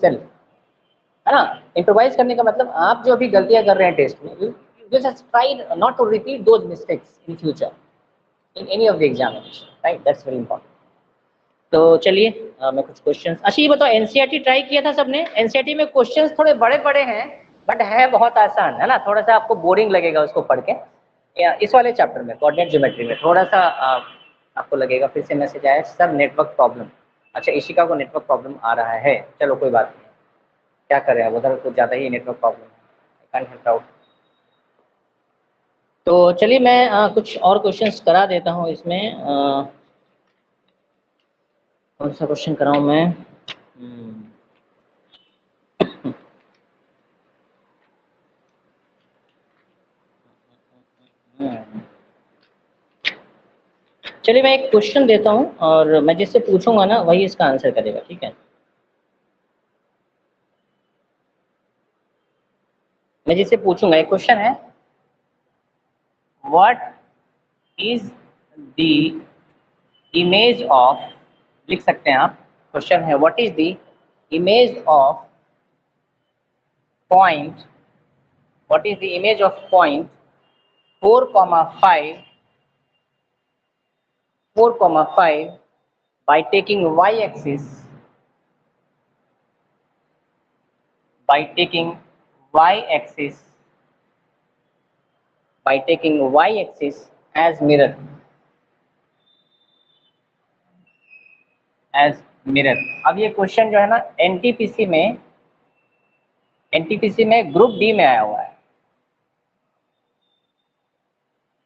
Self, है ना। Improvise करने का मतलब आप जो भी गलतियां कर रहे हैं टेस्ट में, you just try not to repeat those mistakes in future in any of the examination, right, that's very important. तो चलिए मैं कुछ क्वेश्चंस, अच्छा ये बताओ एनसीईआरटी ट्राई किया था सबने? एनसीईआरटी में क्वेश्चंस थोड़े बड़े बड़े हैं बट है बहुत आसान, है ना, थोड़ा सा आपको बोरिंग लगेगा उसको पढ़ के। इस वाले चैप्टर में कोऑर्डिनेट ज्योमेट्री में थोड़ा सा आपको लगेगा, फिर से मैसेज आया सर नेटवर्क प्रॉब्लम। अच्छा इशिका को नेटवर्क प्रॉब्लम आ रहा है, चलो कोई बात नहीं, क्या करें अब, उधर कुछ ज़्यादा ही नेटवर्क प्रॉब्लम है, आई कांट हेल्प आउट। तो चलिए मैं कुछ और क्वेश्चंस करा देता हूँ इसमें। कौन सा क्वेश्चन कराऊँ मैं? चलिए मैं एक क्वेश्चन देता हूँ और मैं जिससे पूछूंगा ना वही इसका आंसर करेगा, ठीक है। मैं जिससे पूछूंगा, एक क्वेश्चन है, what is the image of, लिख सकते हैं आप, क्वेश्चन है what is the image of point, what is the image of point 4,5 by taking y-axis, by taking y-axis as mirror, as mirror। अब ये क्वेश्चन जो है ना एनटीपीसी में ग्रुप डी में आया हुआ है।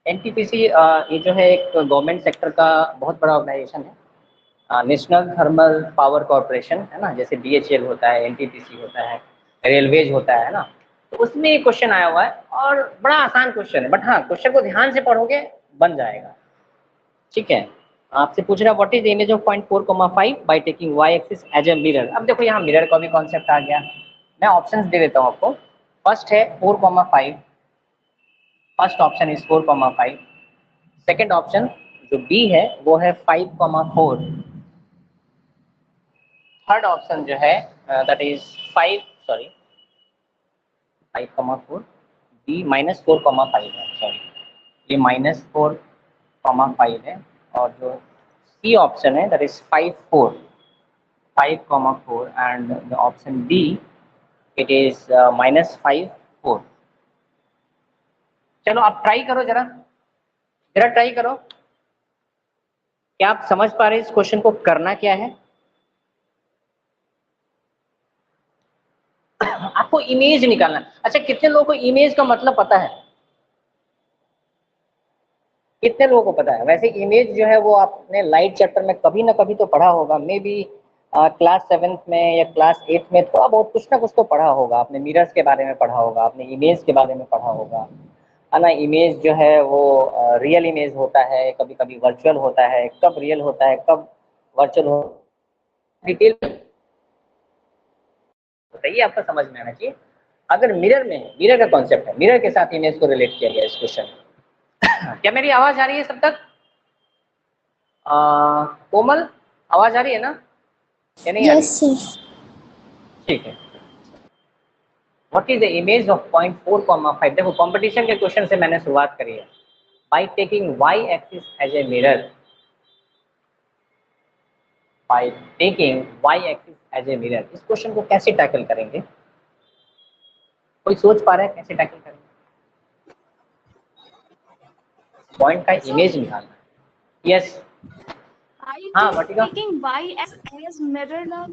एनटीपीसी ये जो है एक गवर्नमेंट सेक्टर का बहुत बड़ा ऑर्गेनाइजेशन है, नेशनल थर्मल पावर कॉर्पोरेशन, है ना, जैसे बीएचईएल होता है, एनटीपीसी होता है, रेलवेज होता है ना। तो उसमें ये क्वेश्चन आया हुआ है और बड़ा आसान क्वेश्चन है, बट हाँ क्वेश्चन को ध्यान से पढ़ोगे बन जाएगा, ठीक है। आपसे पूछ रहा है what is image of point 4,5 by taking y axis as a mirror. अब देखो यहाँ मिरर का भी कॉन्सेप्ट आ गया, मैं ऑप्शंस दे देता हूँ आपको। फर्स्ट है 4,5, first option is 4,5। Second option जो बी है वो है 5,4। थर्ड ऑप्शन जो है दैट इज 5,4, बी -4,5 है, सॉरी ये -4,5 है, और जो सी ऑप्शन है that is 5,4 and the option D it is -5,4। चलो आप ट्राई करो, जरा ट्राई करो, क्या आप समझ पा रहे हैं इस क्वेश्चन को करना क्या है? आपको इमेज निकालना। अच्छा कितने लोगों को इमेज का मतलब पता है? कितने लोगों को पता है? वैसे इमेज जो है वो आपने लाइट चैप्टर में कभी ना कभी तो पढ़ा होगा, मे बी क्लास 7th में या क्लास 8th में थोड़ा बहुत कुछ ना कुछ तो पढ़ा होगा आपने, मिरर्स के बारे में पढ़ा होगा आपने, इमेज के बारे में पढ़ा होगा, है ना। इमेज जो है वो रियल इमेज होता है, कभी कभी वर्चुअल होता है, कब रियल होता है कब वर्चुअल हो, डिटेल बताइए, आपको समझ में आना चाहिए। अगर मिरर का कॉन्सेप्ट है, मिरर के साथ इमेज को रिलेट किया गया इस क्वेश्चन में। क्या मेरी आवाज आ रही है सब तक? कोमल आवाज आ रही है ना, या नहीं आ रही? Yes sir. ठीक है। What is the image of point 4,5? देखो कंपटीशन के क्वेश्चन से मैंने शुरुआत करी है। By taking y axis as a mirror, by taking y axis as a mirror, इस क्वेश्चन को कैसे टैकल करेंगे? कोई सोच पा रहा है कैसे टैकल करेंगे? पॉइंट का इमेज निकालना है। यस हाँ Vatika, Taking y as mirror now.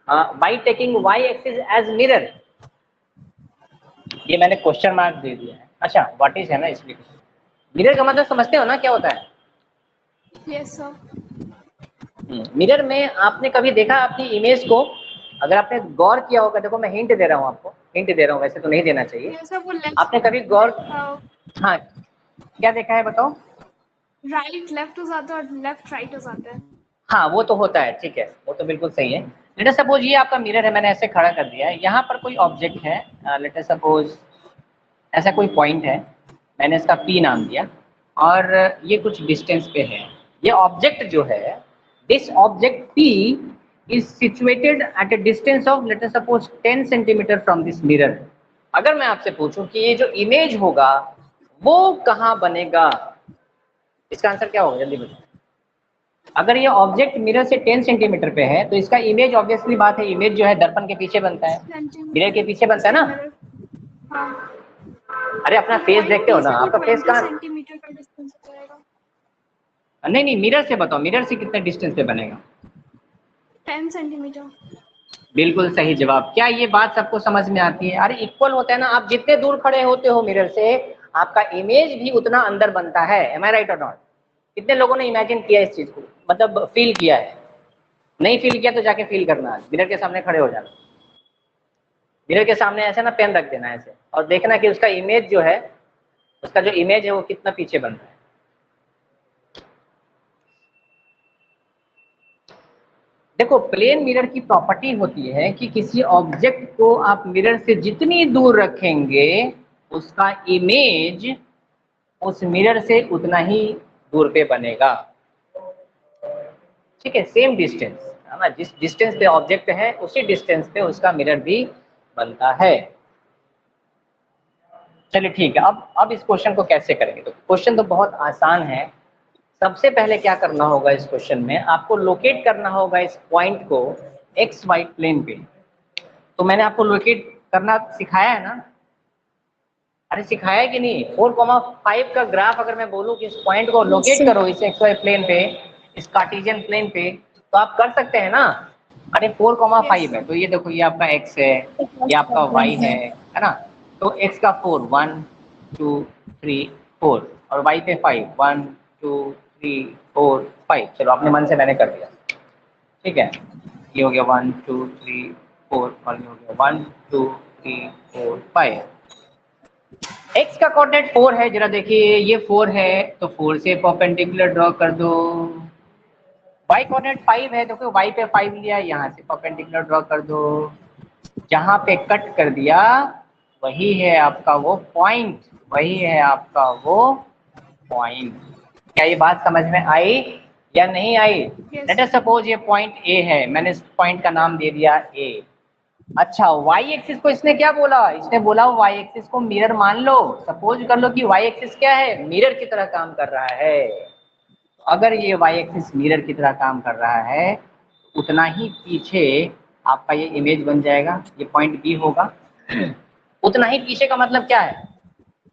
By taking y axis as mirror, ये मैंने क्वेश्चन मार्क दे दिया है। अच्छा व्हाट इज है ना, इसलिए मिरर का मतलब समझते हो ना क्या होता है? Yes sir. मिरर में आपने कभी देखा अपनी इमेज को? अगर आपने गौर किया होगा, देखो मैं हिंट दे रहा हूँ आपको, हिंट दे रहा हूँ, वैसे तो नहीं देना चाहिए। Yes sir, वो आपने कभी गौर, हाँ क्या देखा है बताओ? राइट लेफ्ट हो जाता है और लेफ्ट राइट हो जाता है। हाँ वो तो होता है, ठीक है, वो तो बिल्कुल सही है। लेट अस सपोज ये आपका मिरर है, मैंने ऐसे खड़ा कर दिया है, यहाँ पर कोई ऑब्जेक्ट है, लेट अस सपोज ऐसा कोई पॉइंट है, मैंने इसका P नाम दिया, और ये कुछ डिस्टेंस पे है। ये ऑब्जेक्ट जो है, this object P is situated at a distance of let us suppose 10 centimetre from this mirror। अगर मैं आपसे पूछूं कि ये जो इमेज होगा वो कहाँ बनेगा, इसका आंसर क्या होगा, जल्दी बताओ। अगर ये ऑब्जेक्ट मिरर से 10 सेंटीमीटर पे है तो इसका इमेज ऑब्वियसली बात है, इमेज जो है दर्पण के पीछे बनता है, मिरर के पीछे बनता है ना। हाँ, अरे अपना फेस देखते हो ना, आपका फेस 20 कहाँ। सेंटीमीटर का डिस्टेंस हो जाएगा। नहीं नहीं, मिरर से बताओ, मिरर से कितने डिस्टेंस पे बनेगा। 10 सेंटीमीटर। बिल्कुल सही जवाब। क्या ये बात सबको समझ में आती है? अरे इक्वल होता है ना, आप जितने दूर खड़े होते हो मिरर से आपका इमेज भी उतना अंदर बनता है। एम आई राइट और नॉट? कितने लोगों ने इमेजिन किया इस चीज को, मतलब फील किया है? नहीं फील किया तो जाके फील करना, आज मिरर के सामने खड़े हो जाना, मिरर के सामने ऐसे ना पेन रख देना ऐसे और देखना कि उसका इमेज जो है, उसका जो इमेज है वो कितना पीछे बन रहा है। देखो प्लेन मिरर की प्रॉपर्टी होती है कि किसी ऑब्जेक्ट को आप मिरर से जितनी दूर रखेंगे उसका इमेज उस मिरर से उतना ही दूर पे बनेगा। ठीक है, सेम डिस्टेंस है ना, जिस डिस्टेंस पे ऑब्जेक्ट है उसी डिस्टेंस पे उसका मिरर भी बनता है। चलिए ठीक है, अब इस क्वेश्चन को कैसे करेंगे। तो क्वेश्चन तो बहुत आसान है। सबसे पहले क्या करना होगा, इस क्वेश्चन में आपको लोकेट करना होगा इस पॉइंट को एक्स वाई प्लेन पे। तो मैंने आपको लोकेट करना सिखाया है ना। अरे सिखाया है कि नहीं? 4,5 का ग्राफ अगर मैं बोलूं कि इस पॉइंट को लोकेट करो इस एक्स वाई प्लेन पे, इस कार्टेशियन प्लेन पे, तो आप कर सकते हैं ना। अरे 4,5 है तो ये देखो, ये आपका एक्स है, ये आपका वाई है ना। तो एक्स का 4, 1 2 3 4 और वाई पे 5, 1 2 3 4 5। चलो अपने मन से मैंने कर दिया, ठीक है। ये हो गया 1 2 3 4 और ये हो गया 1 2 3 4 5। x का कोऑर्डिनेट 4 है, जरा देखिए ये 4 है तो 4 से परपेंडिकुलर ड्रॉ कर दो। y कोऑर्डिनेट 5 है, देखो y पे 5 लिया, यहाँ से परपेंडिकुलर ड्रॉ कर दो। जहाँ पे कट कर दिया वही है आपका वो पॉइंट, वही है आपका वो पॉइंट। क्या ये बात समझ में आई या नहीं आई? लेट अस सपोज ये पॉइंट ए है, मैंने इस पॉइंट का नाम दे दिया ए। अच्छा वाई एक्सिस को इसने क्या बोला, इसने बोला वाई एक्सिस को मिरर मान लो। सपोज कर लो कि वाई एक्सिस क्या है, मिरर की तरह काम कर रहा है। अगर ये वाई एक्सिस मिरर की तरह काम कर रहा है उतना ही पीछे आपका ये इमेज बन जाएगा, ये पॉइंट बी होगा। उतना ही पीछे का मतलब क्या है,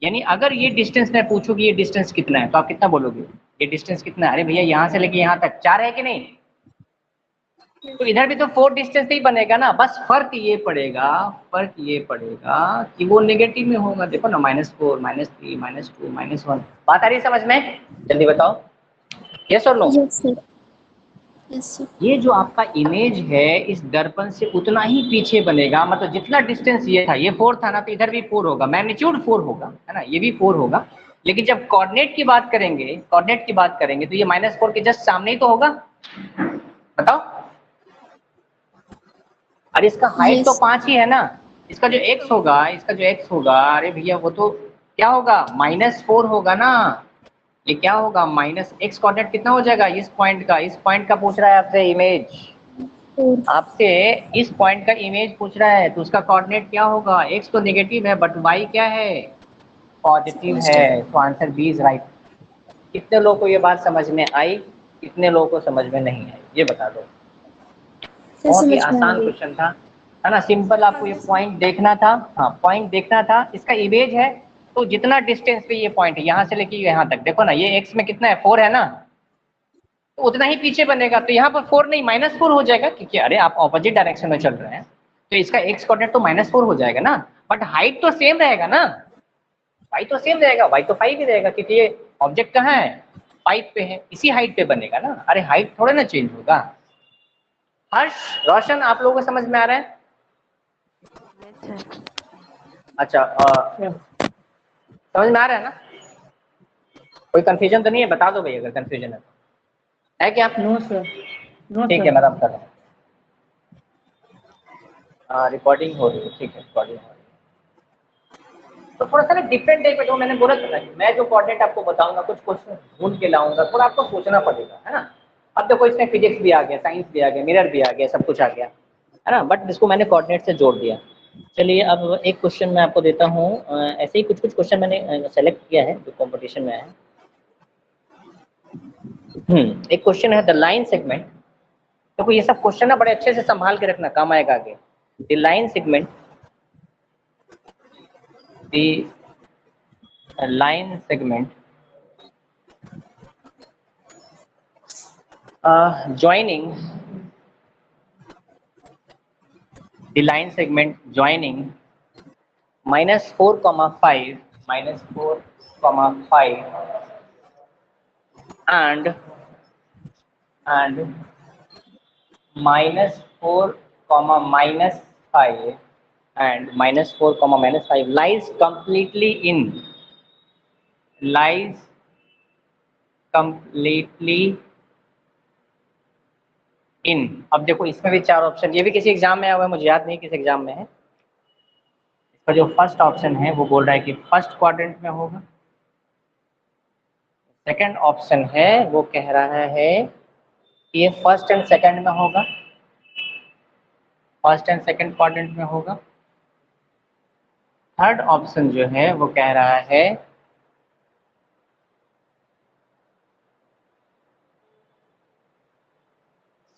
यानी अगर ये डिस्टेंस मैं पूछूं कि ये डिस्टेंस कितना है तो आप कितना बोलोगे, ये डिस्टेंस कितना है? अरे भैया यहाँ से लेके यहाँ तक 4 है कि नहीं? तो इधर भी तो 4 डिस्टेंस ही बनेगा ना, बस फर्क ये पड़ेगा, फर्क ये पड़ेगा कि वो नेगेटिव में होगा। देखो ना, -4 -3 -2 -1। बात आ रही है समझ में? जल्दी बताओ, यस और no? Yes sir, yes sir. ये जो आपका इमेज है इस दर्पण से उतना ही पीछे बनेगा, मतलब जितना डिस्टेंस ये था, ये 4 था ना, तो इधर भी 4 होगा, मैग्नीट्यूड 4 होगा, है ना, ये भी 4 होगा। लेकिन जब कोऑर्डिनेट की बात करेंगे, कोऑर्डिनेट की बात करेंगे तो ये -4 के जस्ट सामने ही तो होगा। बताओ, अरे इसका हाइट तो 5 ही है ना, इसका जो x होगा, इसका जो x होगा, अरे भैया वो तो क्या होगा, -4 होगा ना। ये क्या होगा, -x कोऑर्डिनेट कितना हो जाएगा इस पॉइंट का, इस पॉइंट का पूछ रहा है आपसे इमेज, आपसे इस पॉइंट का इमेज पूछ रहा है, तो उसका कोऑर्डिनेट क्या होगा, x तो नेगेटिव है बट y क्या है, पॉजिटिव है। तो आंसर बी इज राइट। कितने लोगों को ये बात समझ में आई, कितने लोगों को समझ में नहीं आई, ये बता दो। बहुत ही आसान क्वेश्चन था, है ना, सिंपल। आपको ये पॉइंट देखना था, हाँ पॉइंट देखना था, इसका इमेज है तो जितना डिस्टेंस पे ये पॉइंट है यहाँ से लेके यहाँ तक, देखो ना ये x में कितना है, 4 है ना, तो उतना ही पीछे बनेगा। तो यहाँ पर 4 नहीं -4 हो जाएगा, क्योंकि अरे आप ऑपोजिट डायरेक्शन में चल रहे हैं तो इसका x कोऑर्डिनेट तो -4 हो जाएगा ना, बट हाइट तो सेम रहेगा ना, y तो सेम रहेगा, y तो 5 ही रहेगा, क्योंकि ये ऑब्जेक्ट कहाँ है, 5 पे है, इसी हाइट पे बनेगा ना। अरे हाइट थोड़ा ना चेंज होगा। हर्ष, रोशन, आप लोगों को समझ में आ रहा है? अच्छा, समझ में आ रहा है ना? कोई कंफ्यूजन तो नहीं है? बता दो भाई अगर कंफ्यूजन है क्या? नो सर, नो ठीक सर। है, मैं अब कर रहा हूँ। रिकॉर्डिंग हो रही है, ठीक है, रिकॉर्डिंग हो रही है। तो थोड़ा सा ना डिफरेंट टाइप का, मैंने बोला था ना, मैं जो कोऑर्डिनेट आपको बताऊंगा कुछ क्वेश्चन ढूंढ के लाऊंगा, थोड़ा आपको सोचना पड़ेगा, है ना। अब देखो इसमें फिजिक्स भी आ गया, साइंस भी आ गया, मिरर भी आ गया, सब कुछ आ गया, है ना, बट इसको मैंने कोऑर्डिनेट से जोड़ दिया। चलिए अब एक क्वेश्चन मैं आपको देता हूँ, ऐसे ही कुछ कुछ क्वेश्चन मैंने सेलेक्ट किया है जो कंपटीशन में है। एक क्वेश्चन है द लाइन सेगमेंट। देखो ये सब क्वेश्चन ना बड़े अच्छे से संभाल के रखना, काम आएगा आगे। The line segment, the line segment joining the line segment joining -4,5 -4,5 and -4, -5 and -4, -5 lies completely in। अब देखो इसमें भी चार ऑप्शन, ये भी किसी एग्जाम में आया हुआ है, मुझे याद नहीं किस एग्जाम में है। इसका जो फर्स्ट ऑप्शन है वो बोल रहा है कि फर्स्ट क्वाड्रेंट में होगा। सेकंड ऑप्शन है वो कह रहा है कि ये फर्स्ट एंड सेकंड में होगा, फर्स्ट एंड सेकंड क्वाड्रेंट में होगा। थर्ड ऑप्शन जो है वो कह रहा है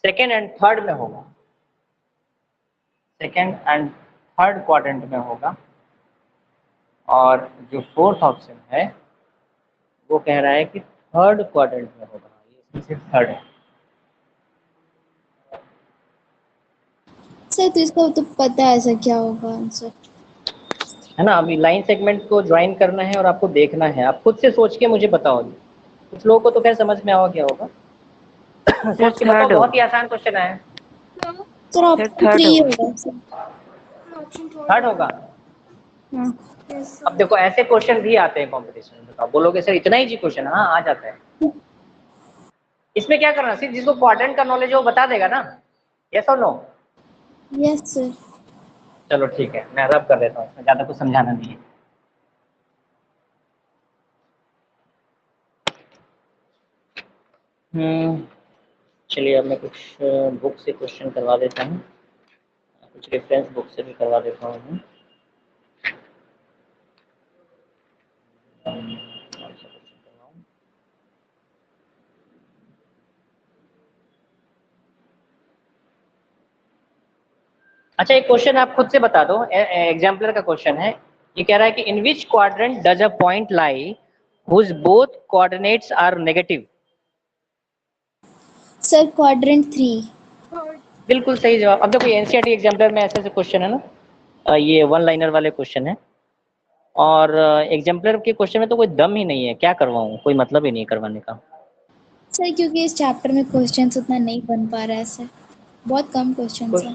सेकंड एंड थर्ड में होगा, सेकंड एंड थर्ड क्वाड्रेंट में होगा। और जो फोर्थ ऑप्शन है वो कह रहा है कि थर्ड क्वाड्रेंट में होगा। ये इसमें सिर्फ थर्ड है। सर तो इसका तो पता है ऐसा क्या होगा आंसर। है ना, अभी लाइन सेगमेंट को ज्वाइन करना है और आपको देखना है, आप खुद से सोच के मुझे बताओ। कुछ लोगों को तो खैर समझ में आओ क्या होगा। सोच के बताओ, बहुत ही आसान क्वेश्चन है। सर ऑप्शन 3 होगा सर। Option 2 थर्ड होगा। हाँ Yes, sir. अब देखो ऐसे क्वेश्चन भी आते हैं कंपटीशन में, बताओ बोलोगे सर इतना इजी क्वेश्चन, हाँ आ जाता है। इसमें क्या करना, सिर्फ जिसको क्वाड्रेंट का नॉलेज है वो बता देगा ना, यस और नो। Yes sir. चलो ठीक है, मैं रब कर देता हूँ, इसमें ज्यादा कुछ समझाना नहीं है। चलिए अब मैं कुछ बुक से क्वेश्चन करवा देता हूँ, कुछ रेफरेंस बुक से भी करवा देता हूँ। अच्छा एक क्वेश्चन आप खुद से बता दो, एग्जाम्पलर का क्वेश्चन है। ये कह रहा है कि in which quadrant does a point lie whose both coordinates are negative. Sir quadrant 3। Third. बिल्कुल सही जवाब। अब देखो एनसीईआरटी एग्जाम्पलर में ऐसे ऐसे क्वेश्चन है ना, ये वन लाइनर वाले क्वेश्चन है, और एग्जाम्पलर के क्वेश्चन में तो कोई दम ही नहीं है, क्या करवाऊँ, कोई मतलब ही नहीं करवाने का। सर क्योंकि इस चैप्टर में क्वेश्चंस उतना नहीं बन पा रहा है सर, बहुत कम क्वेश्चंस हैं।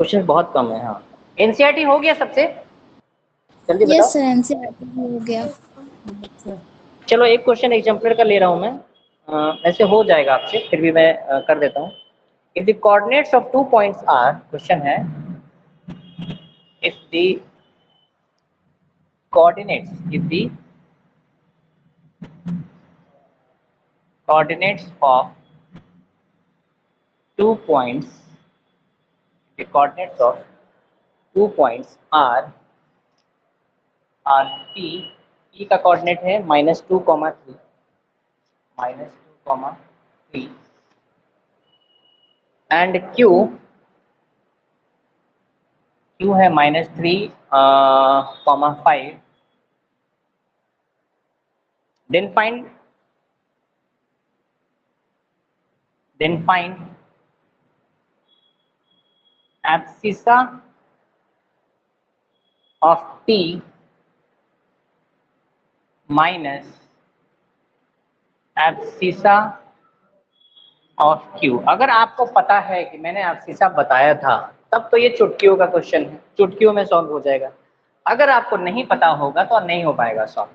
क्वेश्चन बहुत कम है। हाँ एनसीईआरटी हो गया सबसे, जल्दी यस बताओ। सर एनसीईआरटी हो गया। Yes, sir. चलो एक क्वेश्चन एग्जाम्पलर का ले रहा हूँ मैं, ऐसे हो जाएगा आपसे, फिर भी मैं कर देता हूँ। If the coordinates of 2 points are, question है if the coordinates if the coordinates of 2 points, the coordinates of 2 points are p, p का कोऑर्डिनेट है -2, 3, -2, 3 एंड q, q है -3, 5, then find abscissa of p minus abscissa of Q. अगर आपको पता है कि मैंने abscissa बताया था तब तो ये चुटकियों का क्वेश्चन है, चुटकियों में सॉल्व हो जाएगा। अगर आपको नहीं पता होगा तो नहीं हो पाएगा सॉल्व।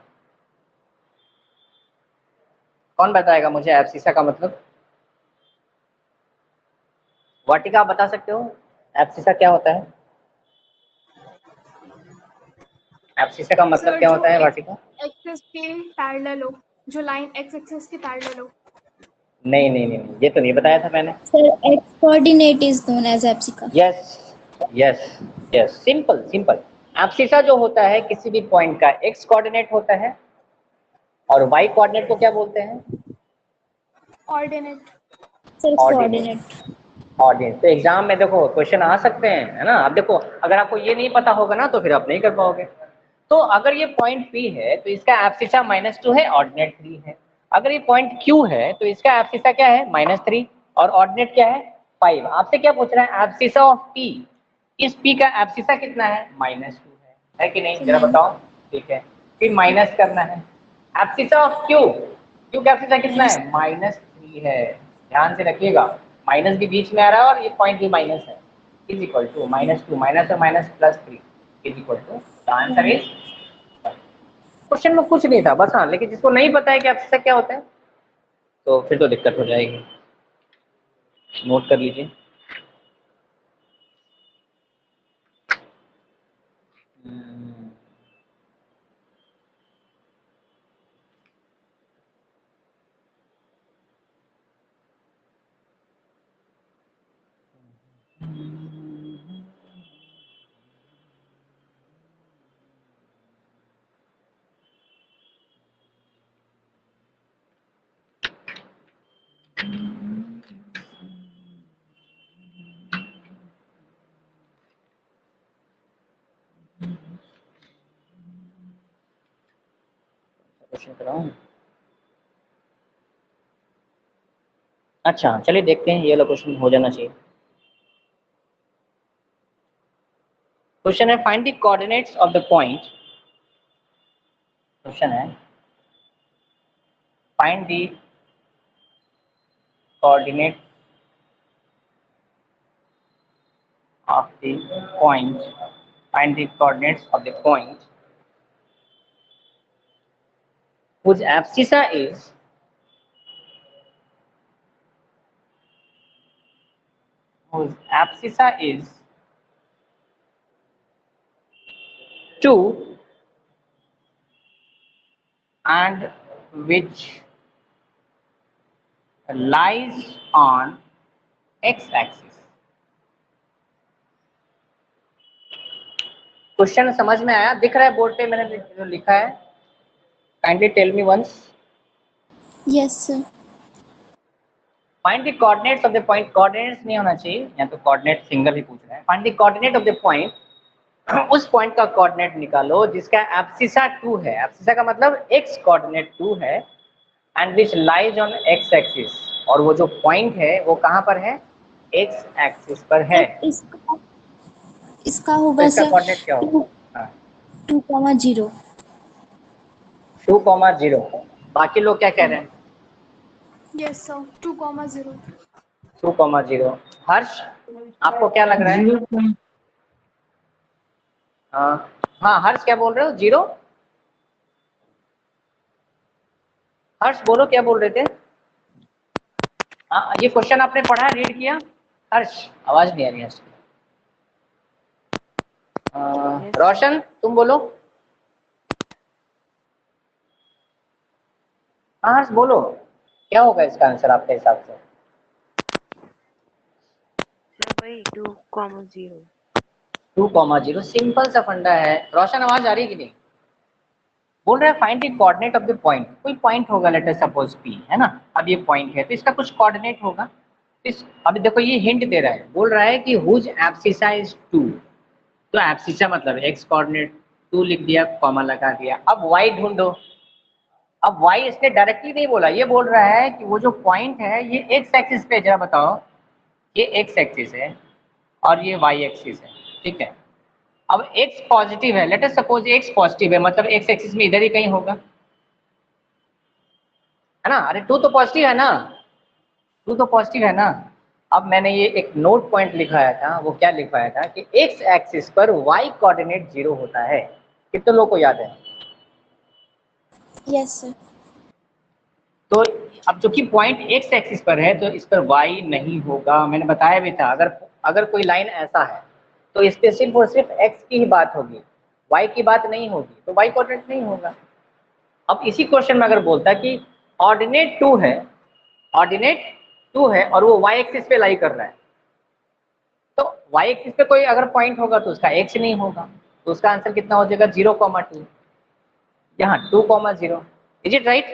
कौन बताएगा मुझे abscissa का मतलब? वाटिका आप बता सकते हो abscissa क्या होता है? abscissa का मतलब Sir, क्या जो होता है वाटिका? एक्सेस के पैरेलल हो, जो लाइन एक्स एक्सेस के पैरेलल हो। नहीं नहीं नहीं नहीं, ये तो नहीं बताया था मैंने। Sir X coordinate is known as abscissa. Yes yes yes, simple simple. Abscissa जो होता है किसी भी पॉइंट का एक्स कोऑर्डिनेट होता है, और वाई कोऑर्डिनेट को क्या बोलते हैं? Ordinate. Sir ordinate. Coordinate. Ordinate. तो एग्जाम में देखो क्वेश्चन आ सकते हैं, है ना। अब देखो अगर आपको ये नहीं पता होगा ना तो फिर आप नहीं कर पाओगे। तो अगर ये पॉइंट P है तो इसका एब्सिसा -2 है, ऑर्डिनेट 3 है। अगर ये पॉइंट Q है तो इसका एब्सिसा क्या है? -3, और ऑर्डिनेट क्या है? 5। आपसे क्या पूछ रहा है? Abscissa of P। इस P का एब्सिसा कितना है? -2 है कि नहीं? जरा बताओ। ठीक है, फिर माइनस करना है। एब्सिसा ऑफ Q, Q का एब्सिसा कितना है? -3 है। ध्यान से रखिएगा, माइनस भी बीच में आ रहा है और ये पॉइंट भी माइनस है। इज इक्वल टू -2 माइनस और minus +3 is equal to, the answer is. Question में कुछ नहीं था बस। हाँ, लेकिन जिसको नहीं पता है कि एब्सिसा क्या होता है तो फिर तो दिक्कत हो जाएगी। नोट कर लीजिए। क्वेश्चन कराऊं? अच्छा चलिए देखते हैं, ये वाला क्वेश्चन हो जाना चाहिए। क्वेश्चन है find the coordinates of the point. Question है find the coordinate of the point, find the coordinates of the point whose abscissa is whose abscissa is 2 and which lies on x-axis। Question समझ में आया? दिख रहा है board पे मैंने जो लिखा है? Kindly tell me once. Yes sir. Find the coordinates of the point. Coordinates नहीं होना चाहिए, या तो कोऑर्डिनेट सिंगल ही पूछ रहा है। Find the coordinate of the point. उस पॉइंट का कोऑर्डिनेट निकालो जिसका एब्सिसा 2 है। एब्सिसा का मतलब x कोऑर्डिनेट 2 है, and which lies on x axis. और वो जो पॉइंट है वो कहाँ पर है? x एक्सिस पर है। इसका इसका तो होगा इसका सर कोऑर्डिनेट क्या होगा? 2,0। 2,0। बाकी लोग क्या कह रहे हैं? Yes, sir. 2,0. 2,0। हर्ष, आपको क्या लग रहा है? हाँ हर्ष, क्या बोल रहे हो? 0? हर्ष बोलो, क्या बोल रहे थे? हाँ, ये क्वेश्चन आपने पढ़ा, रीड किया? हर्ष, आवाज नहीं आ रही है। रोशन तुम बोलो। हाँ हर्ष बोलो, क्या होगा इसका आंसर आपके हिसाब से? भाई 2,0। 2,0 सिंपल सा फंडा है। रोशन आवाज आ रही है कि नहीं? बोल रहा है find the coordinate of the point. कोई पॉइंट होगा, लेट अस सपोज P, है ना। अब ये पॉइंट है तो इसका कुछ कोऑर्डिनेट होगा। इस अभी देखो ये हिंट दे रहा है, बोल रहा है कि हुज एब्सिसा इज 2। तो एब्सिसा मतलब x कोऑर्डिनेट 2 लिख दिया, कॉमा लगा दिया। अब y ढूंढो। अब y इसने डायरेक्टली नहीं बोला, ये बोल रहा है कि वो जो पॉइंट है ये x एक्सिस पे, जरा बताओ। ये x एक्सिस है और ये y एक्सिस है, ठीक है। अब x पॉजिटिव है, let us suppose x positive है, मतलब x एक्सिस में इधर ही कहीं होगा, है ना। अरे 2 तो पॉजिटिव है ना, 2 तो पॉजिटिव है ना। अब मैंने ये एक नोट पॉइंट लिखाया था, वो क्या लिखवाया था कि x एक्सिस पर y कोऑर्डिनेट 0 होता है। कितने लोगों को याद है? Yes sir. तो अब जो कि पॉइंट x एक्सिस पर है तो इस पर y नहीं होगा। मैंने बताया भी था, अगर अगर कोई लाइन ऐसा है तो इस पे सिर्फ और सिर्फ x की ही बात होगी, y की बात नहीं होगी, तो y कोऑर्डिनेट नहीं होगा। अब इसी क्वेश्चन में अगर बोलता कि ऑर्डिनेट 2 है ऑर्डिनेट 2 है और वो y एक्सिस पे लाई कर रहा है, तो y एक्सिस पे कोई अगर पॉइंट होगा तो उसका x नहीं होगा, तो उसका आंसर कितना हो जाएगा 0,2, यहाँ 2,0। Is it right?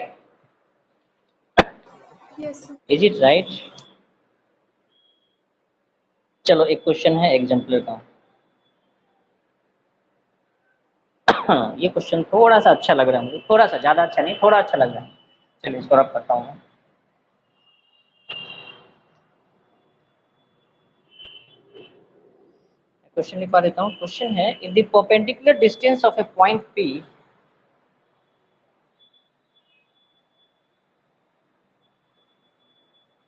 Yes, sir. Is it right? चलो एक क्वेश्चन है एग्जाम्पल का। ये क्वेश्चन थोड़ा सा अच्छा लग रहा है मुझे, थोड़ा सा, ज़्यादा अच्छा नहीं, थोड़ा अच्छा लग रहा है। चलिए इसको रब करता हूँ मैं। क्वेश्चन लिखवा देता हूँ। क्वेश्चन है in the perpendicular distance of A point P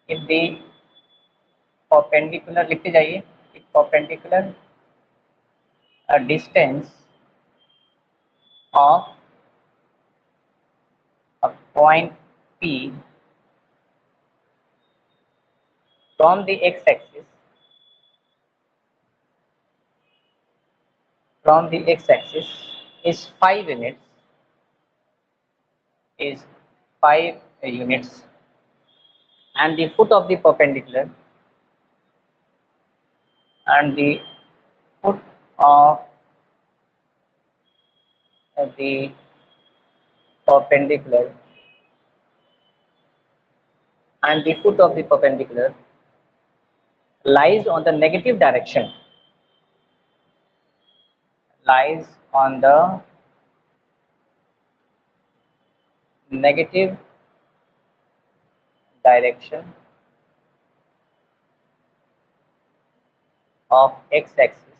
in the perpendicular, लिखते जाइए, perpendicular distance of a point P from the x-axis, is 5 units, and the foot of the perpendicular and the foot of the perpendicular and the foot of the perpendicular lies on the negative direction, lies on the negative direction of x-axis,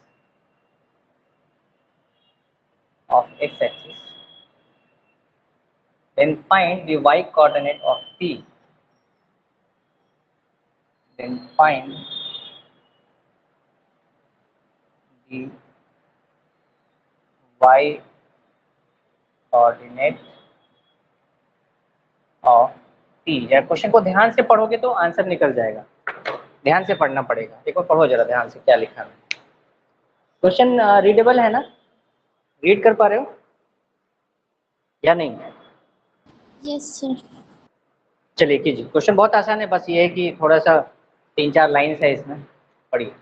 then find the y coordinate of P. Then find the y coordinate of P। यार question को ध्यान से पढ़ोगे तो answer निकल जाएगा, ध्यान से पढ़ना पड़ेगा। एक बार पढ़ो जरा ध्यान से क्या लिखा है। क्वेश्चन रीडेबल है ना? रीड कर पा रहे हो या नहीं? Yes sir. चलिए कीजिए। क्वेश्चन बहुत आसान है, बस ये है कि थोड़ा सा 3-4 लाइन्स है इसमें, पढ़िए।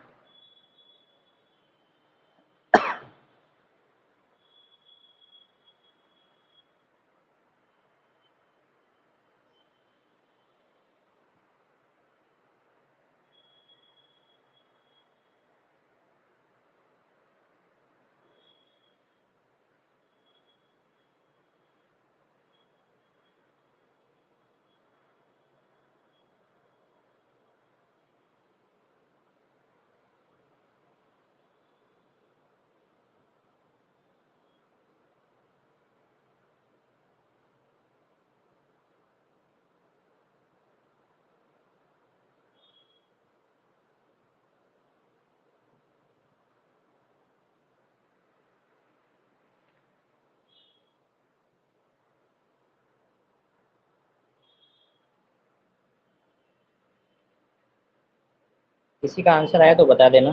किसी का आंसर आया तो बता देना।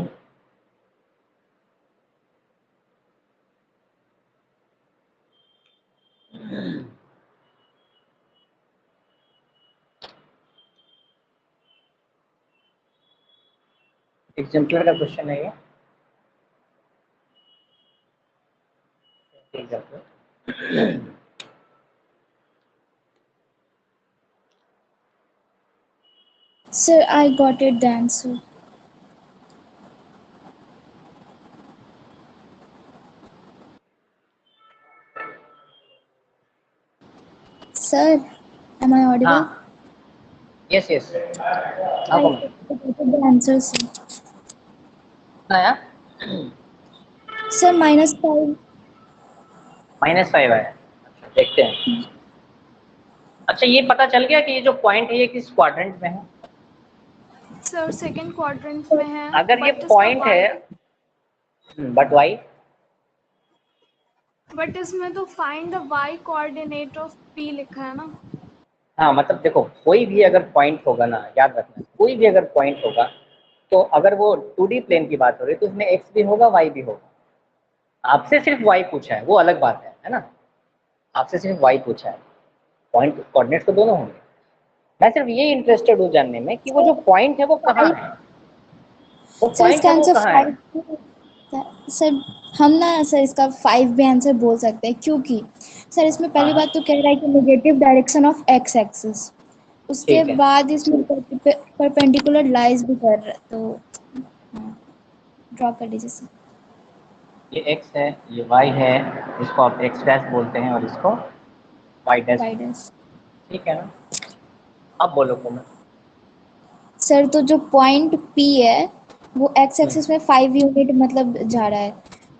एग्जाम्पल का क्वेश्चन है ये। Example Sir, I got it the answer. Sir, am I audible? हाँ, यस यस, I आपको got the answer, sir. आया Sir, -5. -5 आया। अच्छा देखते हैं। अच्छा ये पता चल गया कि ये जो पॉइंट है ये किस क्वाड्रेंट में है? Sir, second quadrant में है, अगर ये but इसका पॉइंट है, बट वाई? but इसमें तो find the y coordinate of P लिखा है ना। हाँ मतलब देखो, कोई भी अगर पॉइंट होगा ना, याद रखना, कोई भी अगर पॉइंट होगा तो अगर वो 2D प्लेन की बात हो रही है तो उसमें x भी होगा y भी होगा। आपसे सिर्फ y पूछा है, वो अलग बात है ना? आपसे सिर्फ y पूछा है, पॉइंट कोऑर्डिनेट्स तो दोनों होंगे। मैं सिर्फ ये इंटरेस्टेड हूँ जानने में कि वो जो पॉइंट है वो कहाँ है, वो सर पॉइंट इसका है वो आंसर कहाँ है। 5। सर हम ना सर इसका 5 भी आंसर बोल सकते हैं, क्योंकि सर इसमें हाँ पहली हाँ बात तो कह रहा है कि negative direction of x axis, उसके ठीक है, बाद इसमें परपेंडिकुलर लाइज भी कर रहा है, तो ड्रॉ कर लीजिए सर। ये x है, ये y है, इसको आप x डैश बोलते हैं और इसको y डैश, गाइडेंस ठीक है ना। अब बोलो कोमल। सर, तो जो पॉइंट P है वो एक्स हम्म, एक्सिस में 5 यूनिट मतलब जा रहा है।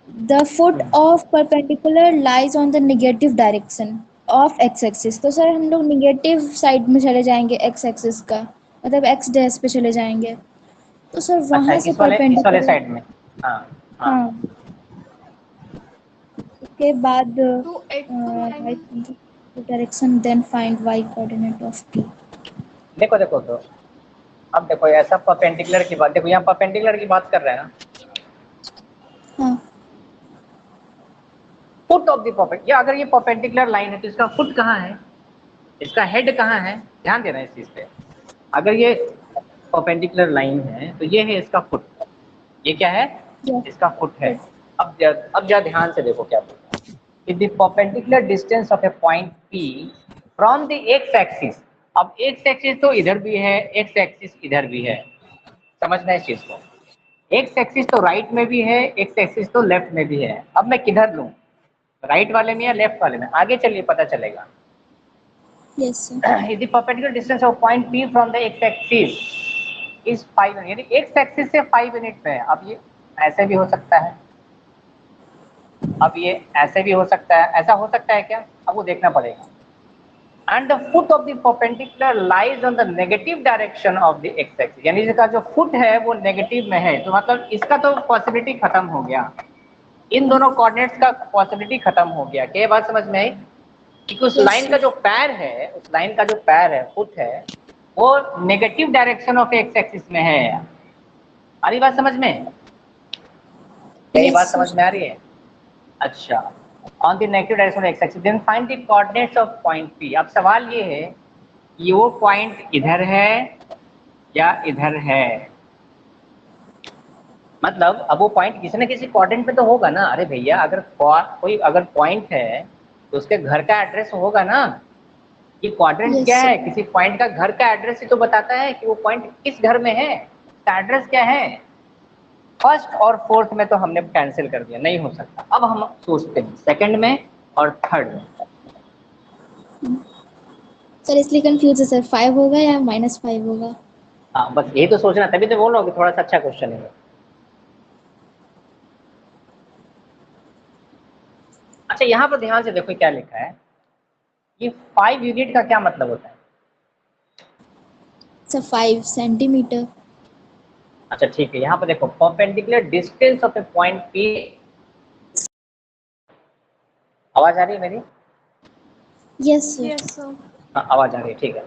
The foot hmm, of perpendicular lies on the negative direction of x axis, तो सर हम लोग नेगेटिव साइड में चले जाएंगे एक्स एक्सिस का, मतलब एक्स डैश पे चले जाएंगे, तो सर अच्छा वहां से इस वाले परपेंडिकुलर। साइड में, हाँ हाँ हाँ, उसके बाद तो x2 line direction then find y coordinate of P। देखो देखो तो, अब देखो ऐसा परपेंडिकुलर की बात, देखो यहाँ परपेंडिकुलर की बात कर रहे हैं ना, हाँ, फुट ऑफ द परपेंडिकुलर, या अगर ये परपेंडिकुलर लाइन है तो इसका फुट कहाँ है, इसका हेड कहाँ है, ध्यान देना इस चीज पे। अगर ये परपेंडिकुलर लाइन है तो ये है इसका फुट, ये क्या है, यस इसका फुट है। गुड। अब जरा ध्यान से देखो क्या बोलता है, कि the perpendicular distance of A point P from the x axis. अब एक्स एक्सिस तो इधर भी है, एक्स एक्सिस इधर भी है, समझना है इस चीज को। एक्स एक्सिस तो राइट में भी है, एक्स एक्सिस तो लेफ्ट में भी है। अब मैं किधर लूँ, राइट वाले में या लेफ्ट वाले में, आगे चलिए पता चलेगा। Yes sir. If the perpendicular distance of point P from the x axis is 5 unit, यानी x एक्सिस से 5 यूनिट पे है। अब ये ऐसे भी हो सकता है, अब ये ऐसे भी हो सकता है, ऐसा हो सकता है क्या, अब वो देखना पड़ेगा। And the foot of the perpendicular lies on the negative direction of the x axis, यानी इसका जो फुट है वो नेगेटिव में है, तो मतलब इसका तो पॉसिबिलिटी खत्म हो गया, इन दोनों कोऑर्डिनेट्स का पॉसिबिलिटी खत्म हो गया। क्या ये बात समझ में आई, क्योंकि उस यस लाइन का सर। जो पैर है, उस लाइन का जो पैर है, फुट है, वो negative direction of x axis में है। आ रही बात समझ में, क्या ये यस बात समझ सर। में आ रही है। अच्छा, on the negative direction of x axis then find the coordinates of point P. अब सवाल ये है कि वो पॉइंट इधर है या इधर है, मतलब अब वो पॉइंट किसी न किसी कोऑर्डिनेट पे तो होगा ना। अरे भैया, अगर कोई अगर पॉइंट है तो उसके घर का एड्रेस होगा ना। ये क्वाड्रेंट यस क्या सर। है, किसी पॉइंट का घर का एड्रेस ही तो बताता है कि वो पॉइंट किस घर में है, उसका एड्रेस क्या है। फर्स्ट और फोर्थ में तो हमने कैंसिल कर दिया, नहीं हो सकता। अब हम सोचते हैं सेकंड में और थर्ड में। सर इसलिए कंफ्यूज है सर, 5 होगा या -5 होगा। हाँ बस यही तो सोचना, तभी तो बोल रहा हूँ कि थोड़ा सा अच्छा क्वेश्चन है। अच्छा यहाँ पर ध्यान से देखो क्या लिखा है, ये 5 यूनिट का क्या मतलब होता है। Sir 5 centimetre. अच्छा ठीक है, यहाँ पर देखो perpendicular distance of A point P. आवाज आ रही है मेरी, यस सर। yes sir हाँ आवाज आ रही है, ठीक है।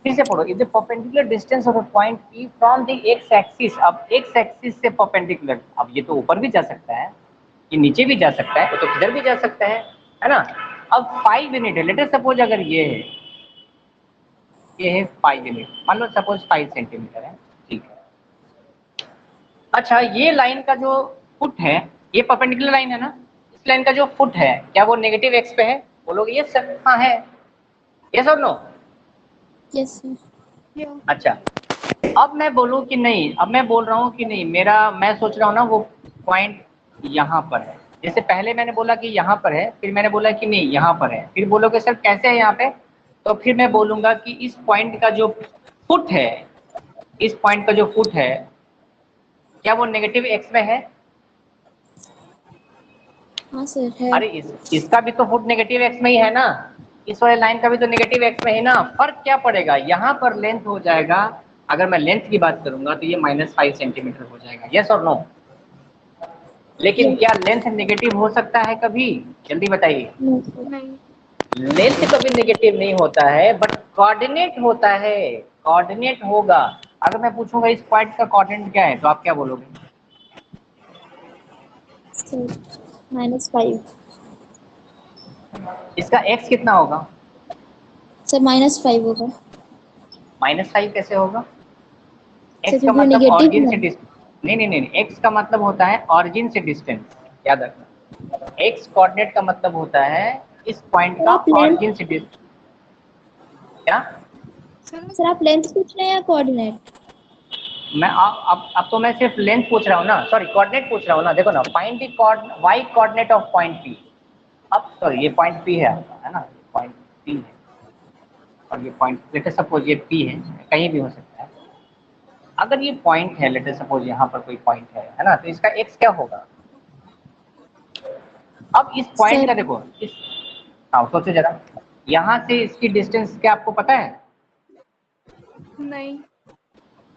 फिर से पढ़ो, if the perpendicular distance of a point P from the x axis. अब एक्स एक्सिस से परपेंडिकुलर, अब ये तो ऊपर भी जा सकता है, ये नीचे भी जा सकता है, तो किधर भी जा सकता है ना। अब 5 यूनिट है, लेट अस सपोज अगर ये है, ये है 5 यूनिट, मान लो सपोज 5 सेंटीमीटर है, ठीक है। अच्छा ये लाइन का जो फुट है, ये परपेंडिकुलर लाइन है ना, इस लाइन का जो फुट है क्या वो नेगेटिव एक्स पे है, बोलोगे ये सर हाँ है, ये सब नो। Yes sir. yeah अच्छा अब मैं बोलूँ कि नहीं, अब मैं बोल रहा हूँ कि नहीं, मैं सोच रहा हूँ ना वो पॉइंट यहाँ पर है। जैसे पहले मैंने बोला कि यहाँ पर है, फिर मैंने बोला कि नहीं यहाँ पर है, फिर बोलोगे सर कैसे है यहाँ पे, तो फिर मैं बोलूँगा कि इस पॉइंट का जो फुट है, इस पॉइंट का जो फुट है क्या वो नेगेटिव एक्स में है। हाँ सर है। अरे इसका भी तो फुट नेगेटिव एक्स में ही है ना, इस वाले लाइन का भी तो नेगेटिव एक्स में है ना। फर्क क्या पड़ेगा, यहाँ पर लेंथ हो जाएगा, अगर मैं लेंथ की बात करूंगा तो ये -5 सेंटीमीटर हो जाएगा, यस और नो। लेकिन क्या लेंथ नेगेटिव हो सकता है कभी, जल्दी बताइए। No sir. नहीं लेंथ कभी नेगेटिव नहीं होता है, बट कोऑर्डिनेट होता है, कोऑर्डिनेट होगा। अगर मैं पूछूंगा इस पॉइंट का कोऑर्डिनेट क्या है, तो आप क्या बोलोगे। सर -5। इसका एक्स कितना होगा, सर -5 होगा -5 कैसे होगा? सर, x का क्योंकि मतलब नेगेटिव ऑरिजिन से है। नहीं, x का मतलब होता है ऑरिजिन से डिस्टेंस, याद रखना। x कोऑर्डिनेट का मतलब होता है इस पॉइंट सर का आप लेंथ ऑरिजिन से डिस्टेंस। क्या? सर आप लेंथ पूछ रहे हैं या कोऑर्डिनेट? मैं आपको मैं सिर्फ लेंथ पूछ रहा हूँ ना, सॉरी कोऑर्डिनेट पूछ रहा हूँ ना। देखो ना, find the y coordinate of point P। अब सॉरी ये पॉइंट P है आपका, है ना, पॉइंट P है और ये पॉइंट लेट अस सपोज ये P है, कहीं भी हो सकता है। अगर ये पॉइंट है, लेट अस सपोज यहाँ पर कोई पॉइंट है ना, तो इसका x क्या होगा? अब इस पॉइंट सर का देखो, इस, हाँ सोचो जरा, यहाँ से इसकी डिस्टेंस क्या आपको पता है? नहीं।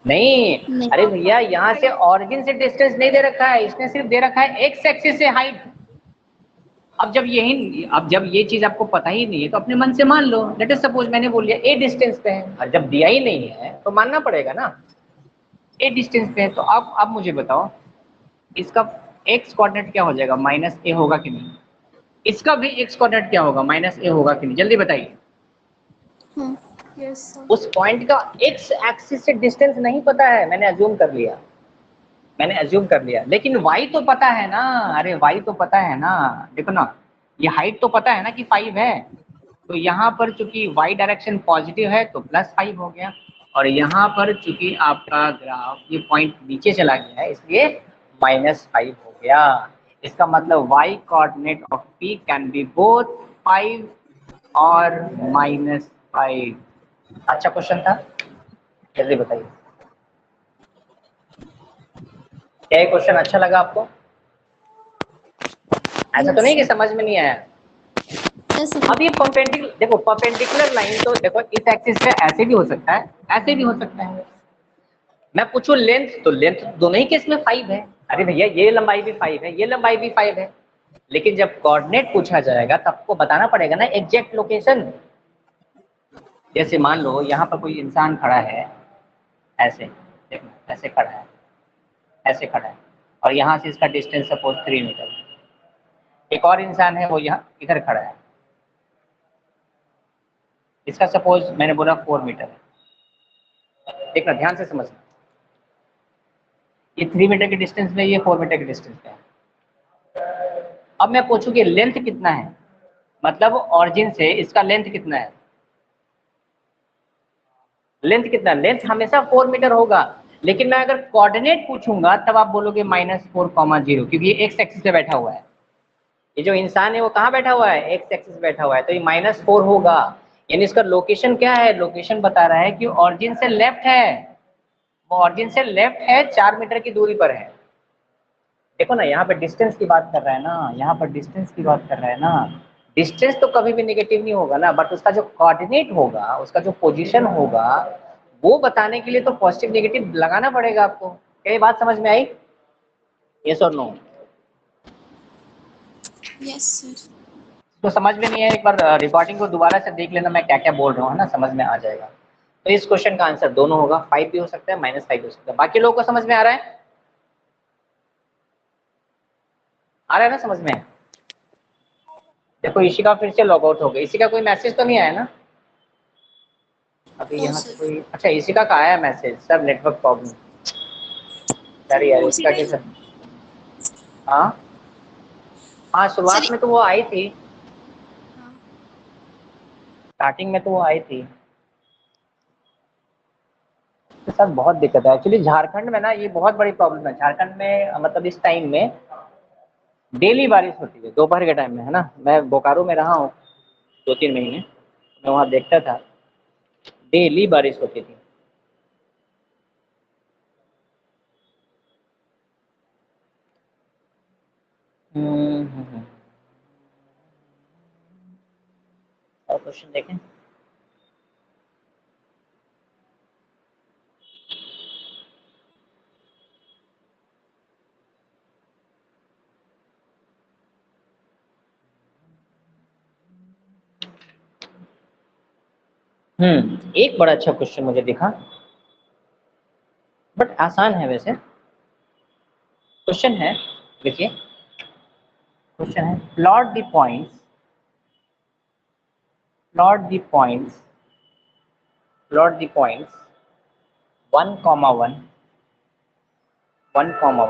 नहीं, नहीं अरे भैया यहाँ से ऑरिजिन से डिस्टेंस नहीं दे रखा है, इसने सिर्फ दे रखा है एक्स एक्सिस से हाइट। अब जब ये चीज आपको पता ही नहीं है तो अपने मन से मान लो। लेट अस सपोज मैंने बोल दिया ए डिस्टेंस पे है, और जब दिया ही नहीं है तो मानना पड़ेगा ना ए डिस्टेंस पे है। तो अब मुझे बताओ इसका एक्स कोऑर्डिनेट क्या हो जाएगा? -a होगा कि नहीं? इसका भी एक्स कोऑर्डिनेट क्या होगा? -a होगा कि नहीं? जल्दी बताइए। हाँ यस सर। उस पॉइंट का एक्स एक्सिस से डिस्टेंस नहीं पता है, मैंने अज्यूम कर लिया, लेकिन y तो पता है ना। अरे y तो पता है ना, देखो ना, ये हाइट तो पता है ना कि 5 है। तो यहाँ पर चूंकि y डायरेक्शन पॉजिटिव है तो +5 हो गया, और यहाँ पर चूंकि आपका ग्राफ ये पॉइंट नीचे चला गया है इसलिए -5 हो गया। इसका मतलब y coordinate of p can be both 5 और -5। अच्छा क्वेश्चन था, जल्दी बताइए, क्या ये क्वेश्चन अच्छा लगा आपको? ऐसा तो यस नहीं कि समझ में नहीं आया? Yes sir. अब ये परपेंडिकुलर, देखो परपेंडिकुलर लाइन तो देखो इस एक्सिस पे ऐसे भी हो सकता है, ऐसे भी हो सकता है। मैं पूछूं लेंथ, तो लेंथ दोनों ही केस में 5 है। अरे भैया ये लंबाई भी 5 है, ये लंबाई भी 5 है। लेकिन जब कोऑर्डिनेट पूछा जाएगा तब आपको बताना पड़ेगा ना एग्जैक्ट लोकेशन। जैसे मान लो यहाँ पर कोई इंसान खड़ा है, ऐसे देखो, ऐसे खड़ा है, ऐसे खड़ा है, और यहाँ से इसका डिस्टेंस सपोज 3 मीटर। एक और इंसान है वो यहाँ इधर खड़ा है, इसका सपोज मैंने बोला 4 मीटर है। देखना ध्यान से समझना, ये 3 मीटर के डिस्टेंस में, ये 4 मीटर के डिस्टेंस पे है। अब मैं पूछूं कि लेंथ कितना है, मतलब ऑरिजिन से इसका लेंथ कितना है? लेंथ कितना? लेंथ हमेशा 4 मीटर होगा। लेकिन मैं अगर कोऑर्डिनेट पूछूंगा तब आप बोलोगे -4,0, क्योंकि ये एक्स एक्सिस पे बैठा हुआ है। ये जो इंसान है वो कहाँ बैठा हुआ है? एक्स एक्सिस पे बैठा हुआ है, तो ये -4 होगा। यानी इसका लोकेशन क्या है? लोकेशन बता रहा है कि ऑरिजिन से लेफ्ट है, वो ऑरिजिन से लेफ्ट है, 4 मीटर की दूरी पर है। देखो ना, यहाँ पे डिस्टेंस की बात कर रहा है ना, यहाँ पर डिस्टेंस की बात कर रहा है ना। डिस्टेंस तो कभी भी नेगेटिव नहीं होगा ना, बट उसका जो कोऑर्डिनेट होगा, उसका जो पोजीशन होगा, वो बताने के लिए तो पॉजिटिव नेगेटिव लगाना पड़ेगा आपको। क्या ये बात समझ में आई? यस और नो? Yes sir. तो समझ में नहीं है, एक बार रिकॉर्डिंग को दोबारा से देख लेना, मैं क्या क्या बोल रहा हूँ, है ना, समझ में आ जाएगा। तो इस क्वेश्चन का आंसर दोनों होगा, 5 भी हो सकता है, -5 भी हो सकता है। बाकी लोगों को समझ में आ रहा है? आ रहा है ना समझ में? देखो इशिका फिर से लॉग आउट हो गई। इशिका कोई मैसेज तो नहीं आया ना अभी नो यहाँ से सर। कोई? अच्छा इशिका का आया मैसेज, सर नेटवर्क प्रॉब्लम। अरे यार उसी इसका टाइम। कैसे? हाँ हाँ, सर शुरुआत में तो वो आई थी, हाँ। स्टार्टिंग में तो वो आई थी। इसके साथ बहुत दिक्कत है एक्चुअली, झारखंड में ना ये बहुत बड़ी प्रॉब्लम है। झारखंड में मतलब इस टाइम में डेली बारिश होती है दोपहर के टाइम में, है ना। मैं बोकारो में रहा हूँ 2-3 महीने, मैं वहाँ देखता था डेली बारिश होती थी। हम्म। और क्वेश्चन देखें। एक बड़ा अच्छा क्वेश्चन मुझे दिखा, बट आसान है वैसे। क्वेश्चन है, देखिए क्वेश्चन है, plot the points plot the points 1, 1, 1, 1, comma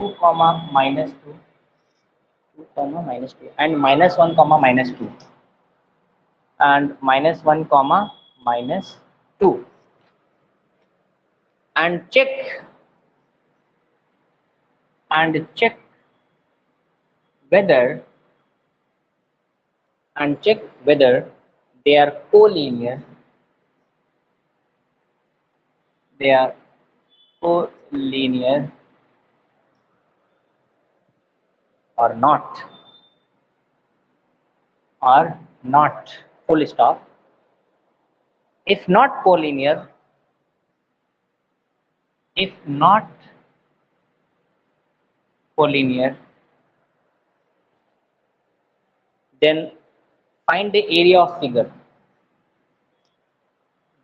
2, -2, 2, -2, and -1, -2, and -1, -2, and check whether they are collinear, or not, full stop. If not collinear, then find the area of figure.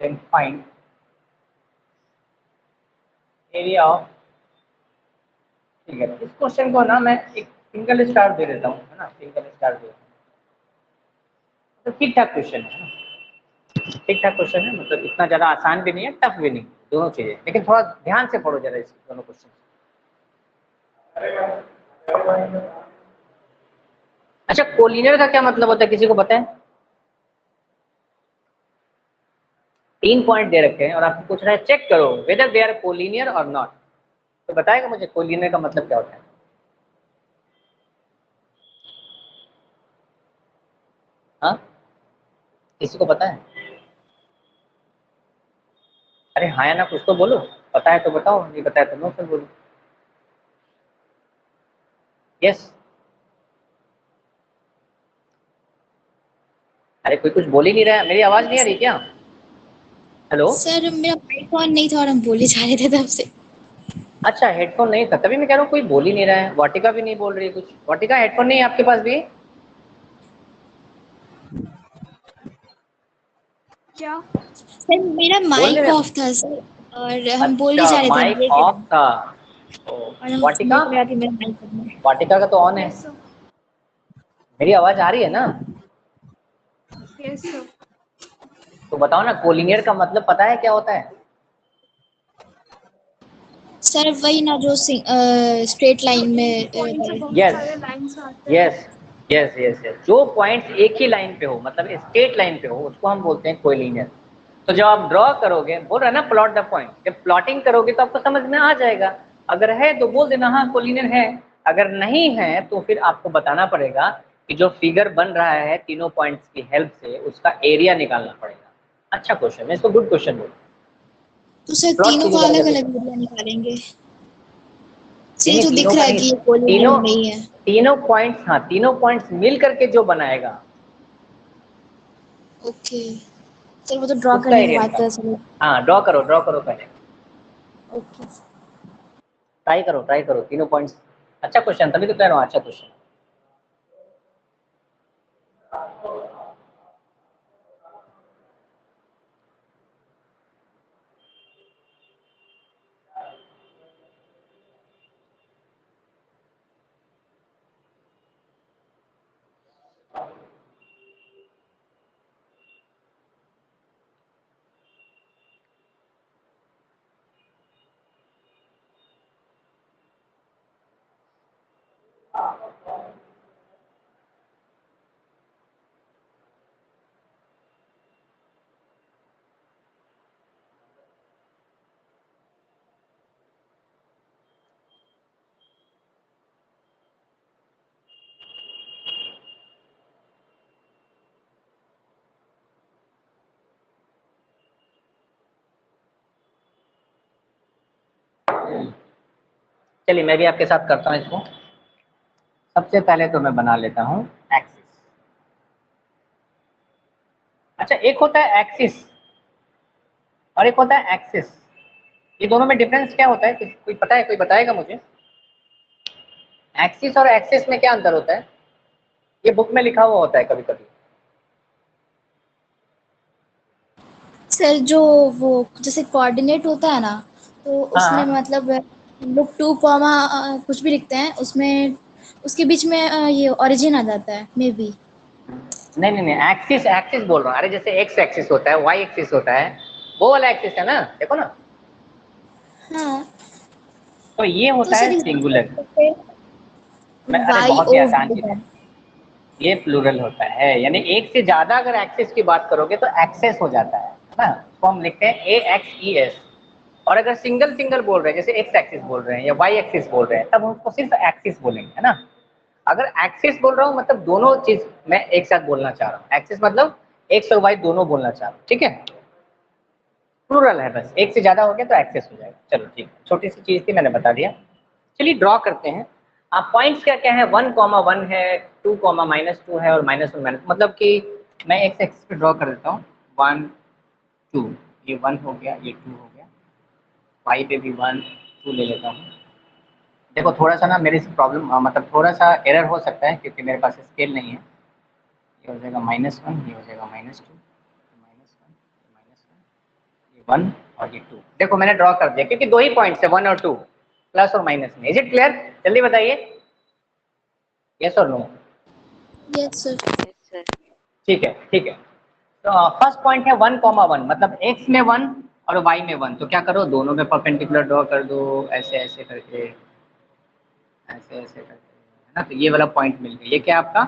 Then find area of figure. इस question को ना मैं एक single star दे देता हूँ, है ना, single star दे देता हूँ। तो ठीक ठाक क्वेश्चन है ना, ठीक ठाक क्वेश्चन है, मतलब इतना ज़्यादा आसान भी नहीं है, टफ भी नहीं, दोनों चीज़ें, लेकिन थोड़ा ध्यान से पढ़ो जरा इस दोनों क्वेश्चन। अच्छा, कोलिनियर का क्या मतलब होता है, किसी को पता है? 3 पॉइंट दे रखे हैं और आपको पूछ रहा है चेक करो वेदर दे आर कोलिनियर और नॉट, तो बताएगा मुझे कोलिनियर का मतलब क्या होता है? हाँ, किसी को पता है? अरे हाँ या ना कुछ तो बोलो, पता है तो बताओ, नहीं पता है तो नो फिर बोलो। यस, अरे कोई कुछ बोल ही नहीं रहा है, मेरी आवाज नहीं आ रही क्या? हेलो सर मेरा माइक ऑन नहीं था और हम बोले जा रहे थे तब से। अच्छा, हेडफोन नहीं था, तभी मैं कह रहा हूँ कोई बोल ही नहीं रहा है। वाटिका भी नहीं बोल रही है कुछ। वाटिका, हेडफोन नहीं है आपके पास भी? क्या? सर मेरा बोलने माइक में, ऑफ था सर, और हम बोल ही अच्छा जा रहे थे, हम माइक ये कह रहे ऑफ थे, था। ओ, और हम वाटिका, मेरे को लगा कि मेरा माइक ऑन है। वाटिका का तो ऑन है। Yes sir. मेरी आवाज आ रही है ना? Yes sir. तो बताओ ना, कोलिनियर का मतलब पता है क्या होता है? सर वही ना जो स्ट्रेट लाइन में पॉइंट से बहुत यस सारे लाइंस आते हैं। यस यस यस यस, जो पॉइंट्स एक ही लाइन पे हो, मतलब स्ट्रेट लाइन पे हो, उसको हम बोलते हैं कोलिनियर। तो जब आप ड्रॉ करोगे, बोल रहा है ना प्लॉट द पॉइंट, जब प्लॉटिंग करोगे तो आपको समझ में आ जाएगा। अगर है तो बोल देना हाँ कोलिनियर है, अगर नहीं है तो फिर आपको बताना पड़ेगा कि जो फिगर बन रहा है तीनों पॉइंट्स की हेल्प से, उसका एरिया निकालना पड़ेगा। अच्छा क्वेश्चन है, इसको गुड क्वेश्चन बोलो। तो सर प्लॉट तीनों कीजिए का जरा अलग जल्दी अलग से। एरिया निकालेंगे। नहीं ये नहीं, जो तीनों दिख का रहा है नहीं, कि ये कोलिनियर तीनों नहीं है। तीनों पॉइंट्स, हाँ तीनों पॉइंट्स मिल करके जो बनाएगा ओके सर, वो तो ड्रॉ उसका करने के एरिया बाद निकाल। पता चलेगा। हाँ, ड्रॉ करो पहले, ओके। ट्राई करो तीनों पॉइंट्स। अच्छा क्वेश्चन, तभी तो कह रहा हूँ अच्छा क्वेश्चन। चलिए मैं भी आपके साथ करता हूँ इसको। सबसे पहले तो मैं बना लेता हूँ एक्सिस। अच्छा, एक होता है एक्सिस और एक होता है एक्सिस, ये दोनों में डिफरेंस क्या होता है? कोई पता है, कोई बताएगा मुझे? एक्सिस और एक्सिस में क्या अंतर होता है? ये बुक में लिखा हुआ होता है कभी कभी। सर जो वो जैसे कोऑर्डिनेट होता है ना, तो उसमें हाँ मतलब हम लोग 2 कॉमा कुछ भी लिखते हैं उसमें, उसके बीच में ये ओरिजिन आ जाता है मे बी। नहीं नहीं नहीं, एक्सिस एक्सिस बोल रहा हूँ। अरे जैसे एक्स एक्सिस होता है, वाई एक्सिस होता है, वो वाला एक्सिस है ना, देखो ना। हाँ तो ये तो होता सर है सिंगुलर। अरे वाई बहुत ही ओ आसान चीज है, ये प्लूरल होता है। यानी एक से ज्यादा अगर एक्सेस की बात करोगे तो एक्सेस हो जाता है ना। तो हम लिखते हैं ए एक्स ई एस। और अगर सिंगल सिंगल बोल रहे हैं, जैसे एक्स एक्सिस बोल रहे हैं या वाई एक्सिस बोल रहे हैं, तब हम उसको सिर्फ एक्सिस बोलेंगे, है ना। अगर एक्सिस बोल रहा हूँ मतलब दोनों चीज मैं एक साथ बोलना चाह रहा हूँ। एक्सिस मतलब एक्स और वाई दोनों बोलना चाह रहा हूँ, ठीक है। प्लूरल है, बस एक से ज्यादा हो गया तो एक्सेस हो जाएगा। चलो ठीक है, छोटी सी चीज थी, मैंने बता दिया। चलिए ड्रॉ करते हैं। आप पॉइंट्स क्या क्या है, 1,1 है, 2,-2 है, और -1 माइनस, मतलब कि मैं एक एक्सिस पे ड्रॉ कर देता हूँ। 1 2, ये 1 हो गया, ये 2 हो गया, वाई पे भी 1 2 ले लेता हूँ। देखो थोड़ा सा ना मेरे से प्रॉब्लम, मतलब थोड़ा सा एरर हो सकता है क्योंकि मेरे पास स्केल नहीं है। ये हो जाएगा -1, ये हो जाएगा -2, -1 -1, ये 1 और ये 2। देखो मैंने ड्रॉ कर दिया क्योंकि दो ही पॉइंट्स है, 1 और 2, प्लस और माइनस में। Is it clear? जल्दी बताइए, यस और no. Yes sir. Yes sir. ठीक है ठीक है। तो फर्स्ट पॉइंट है 1,1, मतलब x में 1 और y में 1। तो क्या करो, दोनों में परपेंडिकुलर ड्रॉ कर दो, ऐसे ऐसे करके, ऐसे ऐसे करके, है ना। तो ये वाला पॉइंट मिल गया। ये क्या आपका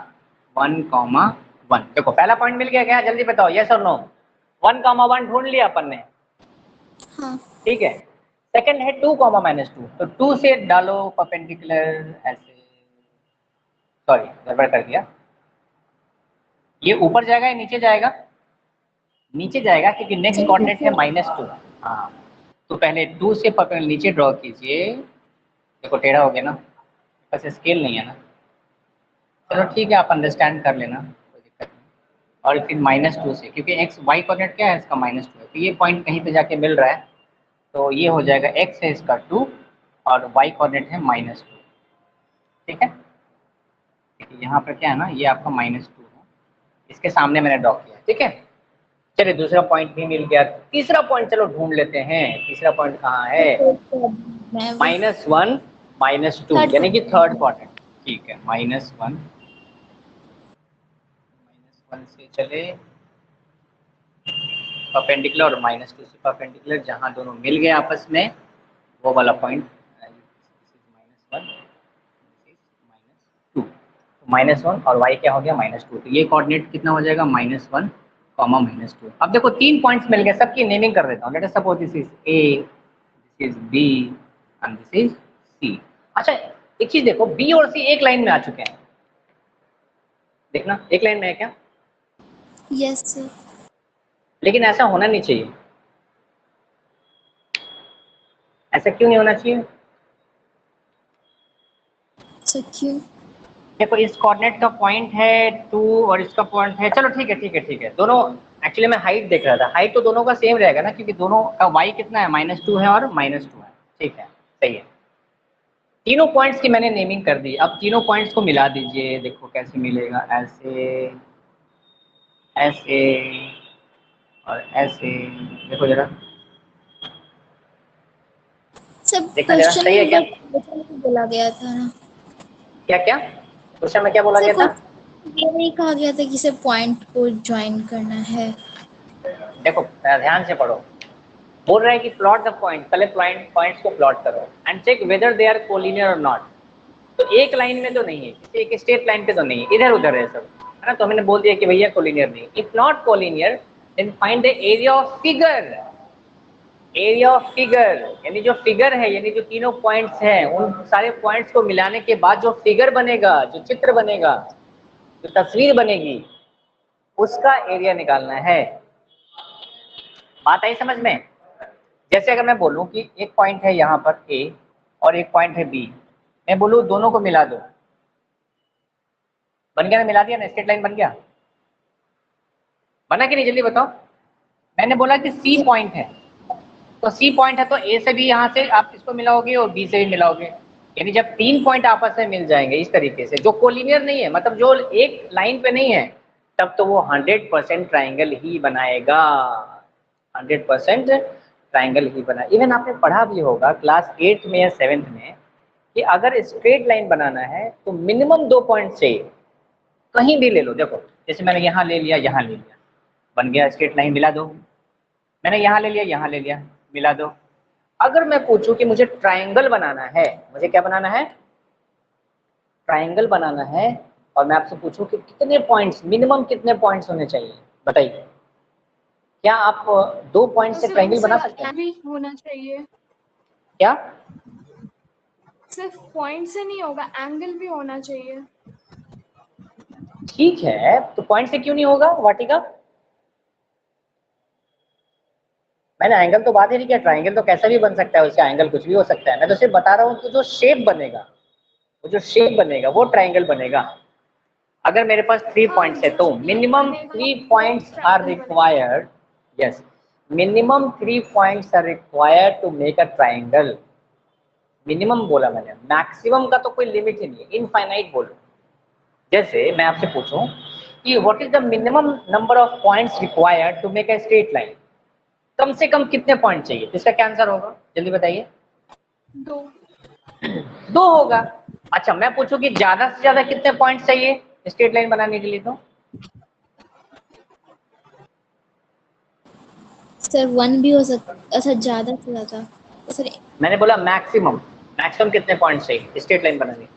1,1। देखो पहला पॉइंट मिल गया क्या, जल्दी बताओ यस और नो। 1,1 ढूंढ लिया अपन ने, हाँ ठीक है। सेकंड है 2,-2, तो 2 से डालो परपेंडिकुलर ऐसे, सॉरी गड़बड़ कर दिया। ये ऊपर जाएगा या नीचे जाएगा? नीचे जाएगा क्योंकि नेक्स्ट सर कोऑर्डिनेट है -2। हाँ, तो पहले 2 से नीचे ड्रॉ कीजिए। देखो टेढ़ा हो गया ना, बस स्केल नहीं है ना। चलो ठीक है, आप अंडरस्टैंड कर लेना, कोई दिक्कत नहीं। और फिर -2 से, क्योंकि एक्स वाई कोऑर्डिनेट क्या है इसका, -2 है, तो ये पॉइंट कहीं पे जाके मिल रहा है। तो ये हो जाएगा एक्स है इसका 2 और वाई कोऑर्डिनेट है -2, ठीक है। देखिए यहाँ पर क्या है ना, ये आपका -2 है, इसके सामने मैंने ड्रॉ किया, ठीक है। चलिए दूसरा पॉइंट भी मिल गया। तीसरा पॉइंट चलो ढूंढ लेते हैं। तीसरा पॉइंट कहाँ है? मैं वो -1 -2, थर्ड यानी कि थर्ड क्वाड्रेंट। ठीक है, -1 से चले परपेंडिकुलर, और -2 से परपेंडिकुलर, जहाँ दोनों मिल गए आपस में, वो वाला पॉइंट -1 -2। -1 और y क्या हो गया, -2। तो ये कोऑर्डिनेट कितना हो जाएगा, -1, -2। अब देखो 3 पॉइंट्स मिल गए, सबकी नेमिंग कर देता हूँ। Let us suppose this is A, this is B and this is C। अच्छा एक चीज देखो, B और C एक लाइन में आ चुके हैं, देखना एक लाइन में है क्या। Yes sir. लेकिन ऐसा होना नहीं चाहिए। ऐसा क्यों नहीं होना चाहिए? सर क्यों? देखो इस कोऑर्डिनेट का पॉइंट है 2 और इसका पॉइंट है, चलो ठीक है ठीक है ठीक है, दोनों एक्चुअली मैं हाइट देख रहा था। हाइट तो दोनों का सेम रहेगा ना, क्योंकि दोनों का y कितना है, -2 है और -2 है, ठीक है सही है। तीनों पॉइंट्स की मैंने नेमिंग कर दी। अब तीनों पॉइंट्स को मिला दीजिए, देखो कैसे मिलेगा, ऐसे ऐसे और ऐसे। देखो जरा, सब देखना जरा, क्वेश्चन सही है में क्या? बट बोला गया था ना क्या क्या क्वेश्चन में क्या बोला सर, गया था? कुछ ये नहीं कहा गया था कि सब पॉइंट को ज्वाइन करना है। देखो ध्यान से पढ़ो, बोल रहा है कि प्लॉट द पॉइंट, पहले पॉइंट्स को प्लॉट करो and check whether they are collinear और नॉट। तो एक लाइन में तो नहीं है, किसी एक स्ट्रेट लाइन पे तो नहीं है, इधर उधर है सब, है ना। तो हमने बोल दिया कि भैया कोलिनियर नहीं। If not collinear then find the area of figure. Area of figure यानी जो फिगर है, यानी जो तीनों पॉइंट्स हैं, उन सारे पॉइंट्स को मिलाने के बाद जो फिगर बनेगा, जो चित्र बनेगा, जो तस्वीर बनेगी, उसका एरिया निकालना है। बात आई समझ में? जैसे अगर मैं बोलूं कि एक पॉइंट है यहाँ पर A और एक पॉइंट है B, मैं बोलूं दोनों को मिला दो, बन गया ना, मिला दिया ना, स्ट्रेट लाइन बन गया, बना कि नहीं, जल्दी बताओ। मैंने बोला कि C पॉइंट है, तो C पॉइंट है तो A से भी यहाँ से आप इसको मिलाओगे और B से भी मिलाओगे। यानी जब 3 पॉइंट आपस में मिल जाएंगे इस तरीके से, जो कोलिनियर नहीं है, मतलब जो एक लाइन पे नहीं है, तब तो वो 100% ट्राइंगल ही बनाएगा। 100% ट्राइंगल ही बना। इवन आपने पढ़ा भी होगा क्लास 8 में या 7th में कि अगर स्ट्रेट लाइन बनाना है तो मिनिमम 2 पॉइंट चाहिए, कहीं भी ले लो। देखो जैसे मैंने यहाँ ले लिया, यहाँ ले लिया, बन गया स्ट्रेट लाइन, मिला दो। मैंने यहाँ ले लिया, यहाँ ले लिया, मिला दो। अगर मैं पूछूं कि मुझे ट्राइंगल बनाना है, मुझे क्या बनाना है, ट्राइंगल बनाना है, और मैं आपसे पूछूं कि कितने पॉइंट्स, मिनिमम कितने पॉइंट्स होने चाहिए, बताइए। क्या आप 2 पॉइंट तो से सिर्फ ट्राइंगल बना उससे सकते हैं? भी होना चाहिए, क्या? सिर्फ पॉइंट से नहीं होगा, एंगल भी होना चाहिए। ठीक है, तो पॉइंट से क्यों नहीं होगा वाटिका? मैंने एंगल तो बात ही नहीं किया, ट्राइंगल तो कैसा भी बन सकता है, उसका एंगल कुछ भी हो सकता है। मैं तो सिर्फ बता रहा हूँ कि जो शेप बनेगा, वो जो शेप बनेगा वो ट्राइंगल बनेगा। अगर मेरे पास 3 हाँ, पॉइंट्स है जो तो shape मिनिमम बनेगा 3 वो पॉइंट्स आर triangle बनेगा। Required. Yes, minimum 3 points are required to make a triangle. Minimum बोला मैंने, मैक्सिमम का तो कोई लिमिट ही नहीं है, इनफाइनाइट बोलो। जैसे मैं आपसे पूछूं कि what is the minimum number of points required to make a straight line, कम से कम कितने पॉइंट चाहिए, तो इसका क्या आंसर होगा, जल्दी बताइए। 2। 2 होगा। अच्छा, मैं पूछूं कि ज्यादा से ज्यादा कितने पॉइंट चाहिए स्ट्रेट लाइन बनाने के लिए, तो सर 1 भी हो सकता, अच्छा ज़्यादा से ज़्यादा सर। मैंने बोला मैक्सिमम, मैक्सिमम कितने पॉइंट चाहिए स्ट्रेट लाइन बनाने के?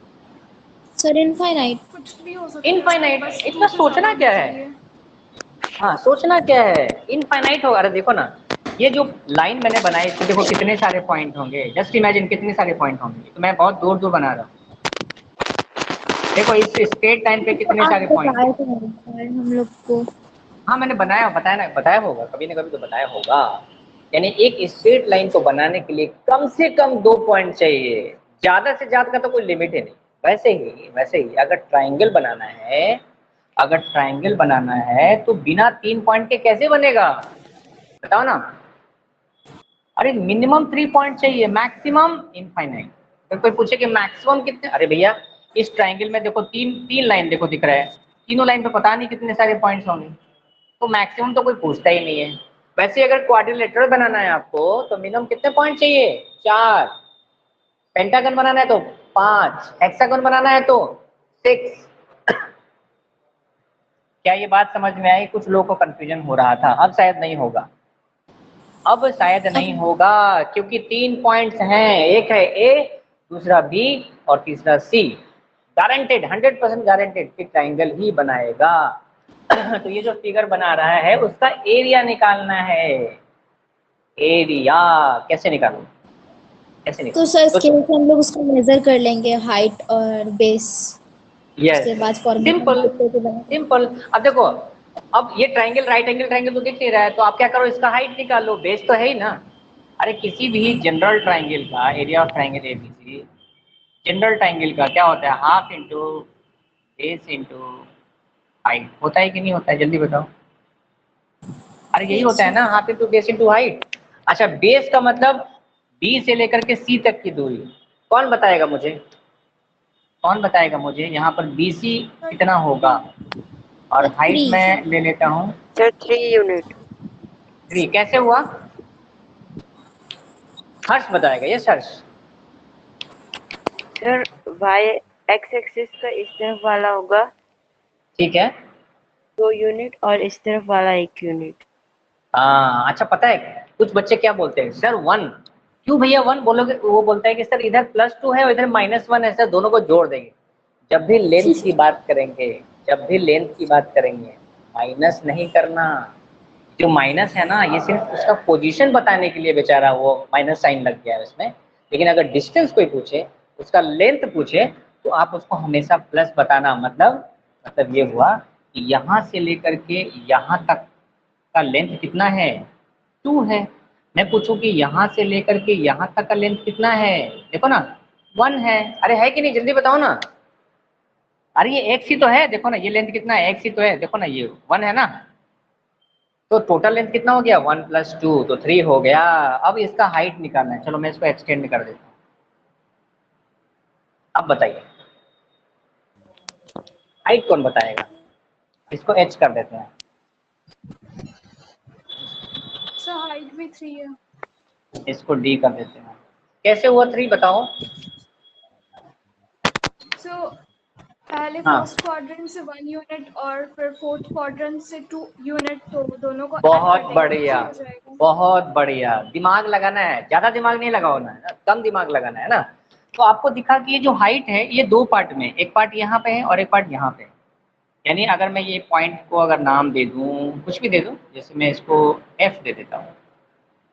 Sir infinite. कुछ भी हो सकता है, इनफाइनाइट, बस 2 इतना से ज्यादा सोचना होना क्या है? चाहिए। हाँ, सोचना क्या है, इनफाइनाइट होगा। अरे देखो ना, ये जो लाइन मैंने बनाई इसमें देखो कितने सारे पॉइंट होंगे, जस्ट इमेजिन कितने सारे पॉइंट होंगे। तो मैं बहुत दूर दूर बना रहा हूँ, देखो इस स्ट्रेट लाइन पे कितने आप सारे पॉइंट बताए हैं। थे सर हम लोग को। हाँ मैंने बनाया, बताया ना, बताया होगा, कभी ना कभी तो बताया होगा। यानी एक स्ट्रेट लाइन को बनाने के लिए कम से कम 2 पॉइंट चाहिए, ज्यादा से ज्यादा का तो कोई लिमिट ही नहीं। वैसे ही अगर ट्राइंगल बनाना है, अगर ट्राइंगल बनाना है तो बिना 3 पॉइंट के कैसे बनेगा, बताओ ना। अरे मिनिमम 3 पॉइंट चाहिए, मैक्सिमम इनफाइनाइट। अगर कोई पूछे कि मैक्सिमम कितने, अरे भैया इस ट्राइंगल में देखो तीन तीन लाइन देखो दिख रहा है, तीनों लाइन पे पता नहीं कितने सारे पॉइंट्स होंगे, तो मैक्सिमम तो कोई पूछता ही नहीं है। वैसे अगर क्वाड्रिलेटरल बनाना है आपको तो मिनिमम कितने पॉइंट चाहिए, 4। पेंटागन बनाना है तो 5, हेक्सागन बनाना है तो 6। क्या ये बात समझ में आई? कुछ लोगों को कंफ्यूजन हो रहा था, अब शायद नहीं होगा, अब शायद नहीं अब होगा, क्योंकि 3 पॉइंट्स हैं, एक है ए, दूसरा बी और तीसरा सी। गारंटेड, 100% गारंटेड कि ट्राइंगल ही बनाएगा। तो ये जो फिगर बना रहा है उसका एरिया निकालना है। एरिया कैसे निकालूं, कैसे तो निकालूं, सर सोचो। स्केल से हम लोग उसको मेजर कर लेंगे, हाइट और बेस। यस, उसके बाद फॉर्मूला सिंपल, बना सकते सिंपल। अब देखो, अब ये ट्राइंगल, राइट एंगल ट्राइंगल तो दिख नहीं रहा है, तो आप क्या करो, इसका हाइट निकालो, बेस तो है ही ना। अरे किसी भी जनरल ट्राइंगल का area of triangle ABC, general triangle का क्या होता है, half into base into height, होता है कि नहीं होता है, जल्दी बताओ। अरे यही हैं। होता है ना, half into base into height. अच्छा, बेस का मतलब बी से लेकर के सी तक की दूरी, कौन बताएगा मुझे, कौन बताएगा मुझे, यहाँ पर बी सी कितना होगा, और सर हाइट 3। मैं ले लेता हूँ सर 3 यूनिट। 3। कैसे हुआ, हर्ष बताएगा, ये हर्ष। सर y x एक्सिस का इस तरफ वाला होगा ठीक है, 2 यूनिट और इस तरफ वाला 1 यूनिट। हाँ अच्छा, पता है कुछ बच्चे क्या बोलते हैं, सर 1, क्यों भैया 1 बोलोगे, वो बोलता है कि सर इधर +2 है और इधर -1 है, सर दोनों को जोड़ देंगे। जब भी लेंथ की बात करेंगे, जब भी लेंथ की बात करेंगे, माइनस नहीं करना। जो माइनस है ना, ये सिर्फ उसका पोजीशन बताने के लिए बेचारा वो माइनस साइन लग गया है उसमें। लेकिन अगर डिस्टेंस कोई पूछे, उसका लेंथ पूछे, तो आप उसको हमेशा प्लस बताना। मतलब ये हुआ कि यहाँ से लेकर के यहाँ तक का लेंथ कितना है, 2 है। मैं पूछूं कि यहाँ से लेकर के यहाँ तक का लेंथ कितना है, देखो ना 1 है। अरे है कि नहीं, जल्दी बताओ ना। अरे ये x ही तो है, देखो ना ये लेंथ कितना है, x ही तो है, देखो ना ये 1 है ना। तो टोटल लेंथ कितना हो गया, 1 + 2 तो 3 हो गया। अब इसका हाइट निकालना है, चलो मैं इसको एक्सटेंड कर देता हूँ। अब बताइए हाइट कौन बताएगा, इसको h कर देते हैं। सर हाइट भी 3 है। इसको d कर देते हैं। कैसे हुआ 3 बताओ। सो पहले हाँ फर्स्ट क्वाड्रेंट से 1 यूनिट और फिर फोर्थ क्वाड्रेंट से 2 यूनिट, तो दोनों को ऐड बहुत कर देंगे तो बढ़िया, हो जाएगा। बहुत बढ़िया। दिमाग लगाना है, ज्यादा दिमाग नहीं लगाना है ना, कम दिमाग लगाना है ना। तो आपको दिखा कि ये जो हाइट है ये दो पार्ट में, एक पार्ट यहाँ पे है और एक पार्ट यहाँ पे है। यानी अगर मैं ये पॉइंट को अगर नाम दे दूँ, कुछ भी दे दूँ, जैसे मैं इसको एफ दे देता हूँ,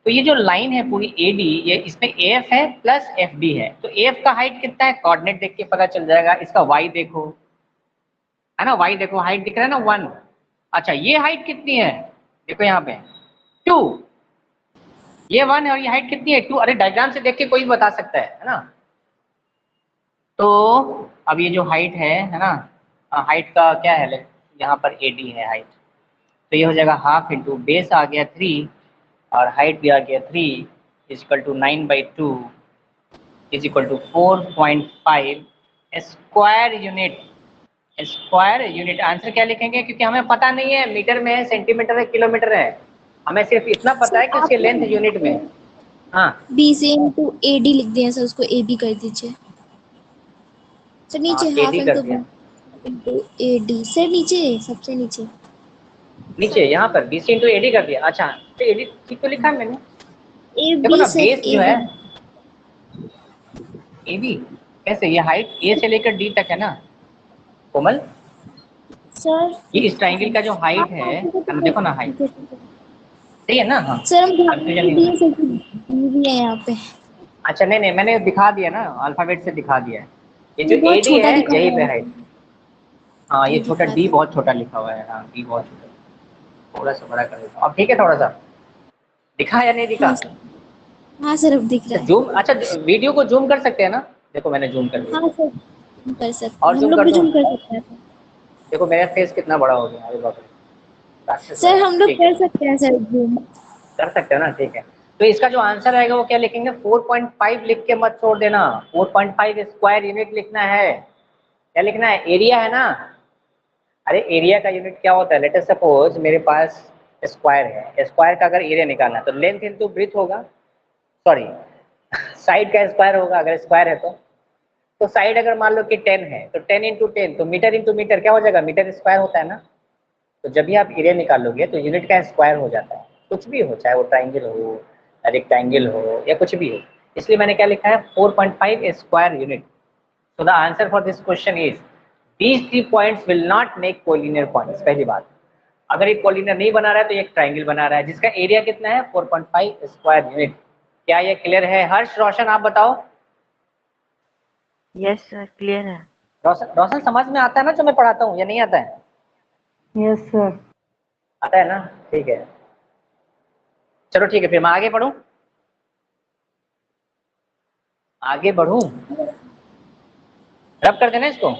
तो ये जो लाइन है पूरी ए डी, ये इसमें ए एफ है प्लस एफ बी है। तो ए एफ का हाइट कितना है, कोऑर्डिनेट देख के पता चल जाएगा। इसका वाई देखो, है ना, वाई देखो, हाइट दिख रहा है ना 1। अच्छा ये हाइट कितनी है, देखो यहाँ पे 2, ये 1 है और ये हाइट कितनी है 2। अरे डायग्राम से देख के कोई बता सकता है ना। तो अब ये जो हाइट है ना, हाइट का क्या है, यहाँ पर ए डी है हाइट, तो ये हो जाएगा हाफ इंटू बेस आ गया 3 और हाइट भी आ गया 3 is equal to 9/2 is equal to 4.5 square unit. Square unit answer क्या लिखेंगे, क्योंकि हमें पता नहीं है मीटर में है, सेंटीमीटर है, किलोमीटर है, हमें सिर्फ इतना पता है कि सर उसके आप लेंथ यूनिट में है। हाँ बी से इंटू ए डी लिख दिया सर, उसको ए बी कर दीजिए सर। नीचे हाँ हाफ एडी कर इंटू दिया, इंटू ए डी सर, नीचे सबसे नीचे। नीचे यहाँ पर बी सी इंटू एडी कर दिया। अच्छा तो एडी ठीक तो लिखा है मैंने, ए देखो बी ना सर, बेस ए जो है बी ए बी, कैसे, ये हाइट ए से लेकर डी तक है ना कोमल। सर। ये इस ट्राइंगल का जो हाइट हाँ है ठीक है ना, ठीक है देखो ना हाइट, ठीक है ठीक है। सही है ना। हाँ सर हम ध्यान कंफ्यूजन नहीं नहीं दिए होना। सर कि डी भी है यहाँ पे। अच्छा नहीं नहीं, मैंने दिखा दिया ना, अल्फाबेट से दिखा दिया है। ये जो ये बहुत एडी छोटा है लिखा यही हुआ पे है हाइट। सर। हाँ ये जी छोटा दिखा डी दिया। बहुत छोटा लिखा हुआ है, हाँ डी बहुत छोटा, थोड़ा सा बड़ा कर देता हूँ। अब ठीक है, थोड़ा सा दिखा या नहीं दिखा। हाँ सर, हाँ सर अब दिख अच्छा रहा है। जूम, अच्छा वीडियो को जूम कर सकते हैं ना, देखो मैंने जूम कर दिया। हाँ सर हम कर सकते और हैं, हम जूम लोग कर भी दूँ, जूम कर सकते हैं सर। देखो मेरा फेस कितना बड़ा हो गया, अरे बाप रे, राक्षस लग सर रहा है। हम लोग ठीक है, कर सकते हैं सर जूम। कर सकते हो ना, ठीक है। तो इसका जो आंसर आएगा वो क्या लिखेंगे, 4.5 लिख के मत छोड़ देना, 4.5 स्क्वायर यूनिट लिखना है। क्या लिखना है, एरिया है ना। अरे एरिया का यूनिट क्या होता है, लेट अस सपोज मेरे पास स्क्वायर है, स्क्वायर का अगर एरिया निकालना है तो लेंथ इंटू ब्रीथ होगा, सॉरी साइड का स्क्वायर होगा अगर स्क्वायर है तो साइड अगर मान लो कि 10 है तो 10 इंटू 10, तो मीटर इंटू मीटर क्या हो जाएगा, मीटर स्क्वायर होता है ना। तो जब भी आप एरिया निकालोगे तो यूनिट का स्क्वायर हो जाता है, कुछ भी हो, चाहे वो ट्राइंगल हो, रेक्टेंगल हो या कुछ भी हो। इसलिए मैंने क्या लिखा है, 4.5 square unit. So the answer for this question is these 3 points will not make collinear points। पहली बात, अगर एक कोलिनियर नहीं बना रहा है तो एक ट्राइंगल बना रहा है जिसका एरिया कितना है 4.5 स्क्वायर यूनिट। क्या ये क्लियर है, हर्ष रोशन आप बताओ। यस सर क्लियर है। रोशन, रोशन समझ में आता है ना जो मैं पढ़ाता हूँ या नहीं आता है। Yes sir. आता है ना, ठीक है। चलो ठीक है, फिर मैं आगे पढ़ूं, आगे बढ़ूं, रब कर देना इसको।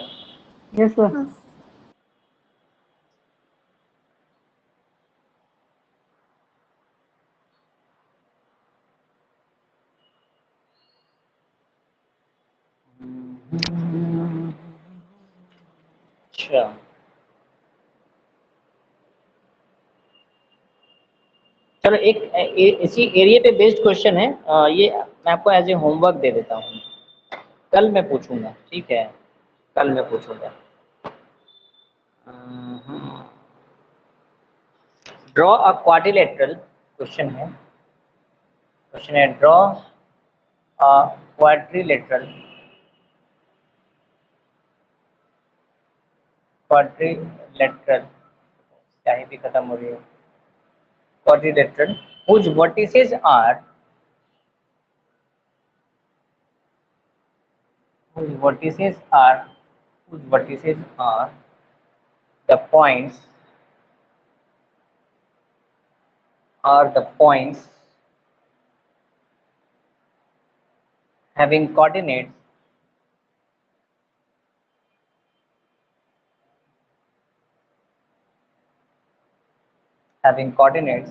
Yes sir. हाँ अच्छा चलो एक इसी एरिया पे बेस्ड क्वेश्चन है, ये मैं आपको एज ए होमवर्क दे देता हूँ, कल मैं पूछूंगा, ठीक है, कल मैं पूछूंगा। ड्रॉ अ क्वाड्रिलेटरल, क्वेश्चन है, क्वेश्चन है ड्रॉ अ क्वाड्रिलेटरल, क्वाड्रिलेटरल चाहे भी खत्म हो रही है, quadrilateral whose vertices are whose vertices are whose vertices are the points are the points having coordinates having coordinates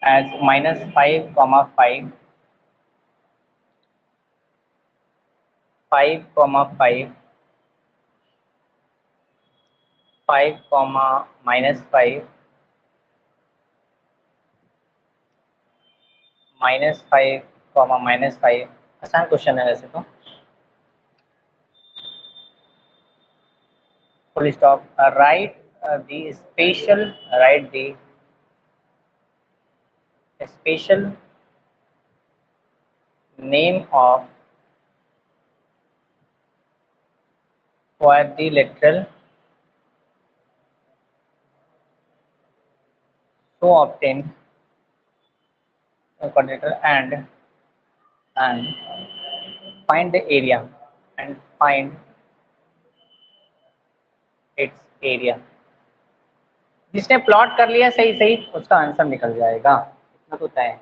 as -5, 5, 5, 5, 5, -5, -5, -5। आसान क्वेश्चन है वैसे तो। full stop. Write the spatial name of quadrilateral so obtained quadrilateral and find the area and find its area. जिसने plot कर लिया सही सही उसका आंसर निकल जाएगा, इतना तो तय है।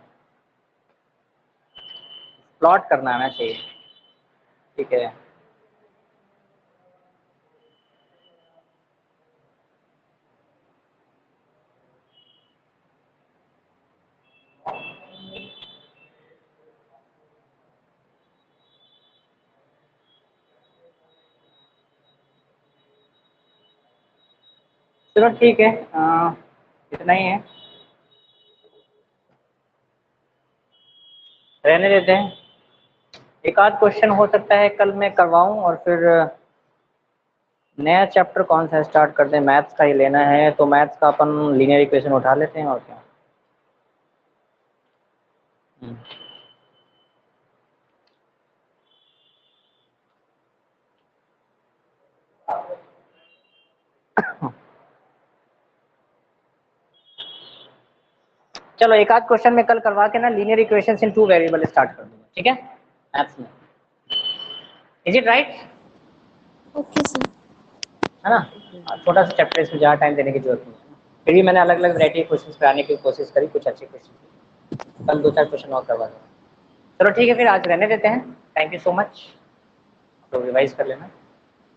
प्लॉट करना आना चाहिए, ठीक है। चलो ठीक है, इतना ही है, रहने देते हैं। एक आध क्वेश्चन हो सकता है कल मैं करवाऊं और फिर नया चैप्टर कौन सा स्टार्ट करते हैं, मैथ्स का ही लेना है तो मैथ्स का अपन लीनियर इक्वेशन उठा लेते हैं और क्या। चलो एक आध क्वेश्चन में कल करवा के ना लीनियर इक्वेशंस इन 2 वेरिएबल स्टार्ट कर दूंगा, ठीक है मैथ्स में। Is it right? Okay sir. है ना, छोटा सा चैप्टर, इसमें ज़्यादा टाइम देने की जरूरत नहीं है। फिर भी मैंने अलग अलग वैरायटी के क्वेश्चन कराने की कोशिश करी, कुछ अच्छे क्वेश्चन, कल 2-4 क्वेश्चन और करवा दूँगा। चलो ठीक है, फिर आज रहने देते हैं। थैंक यू सो मच, तो रिवाइज कर लेना।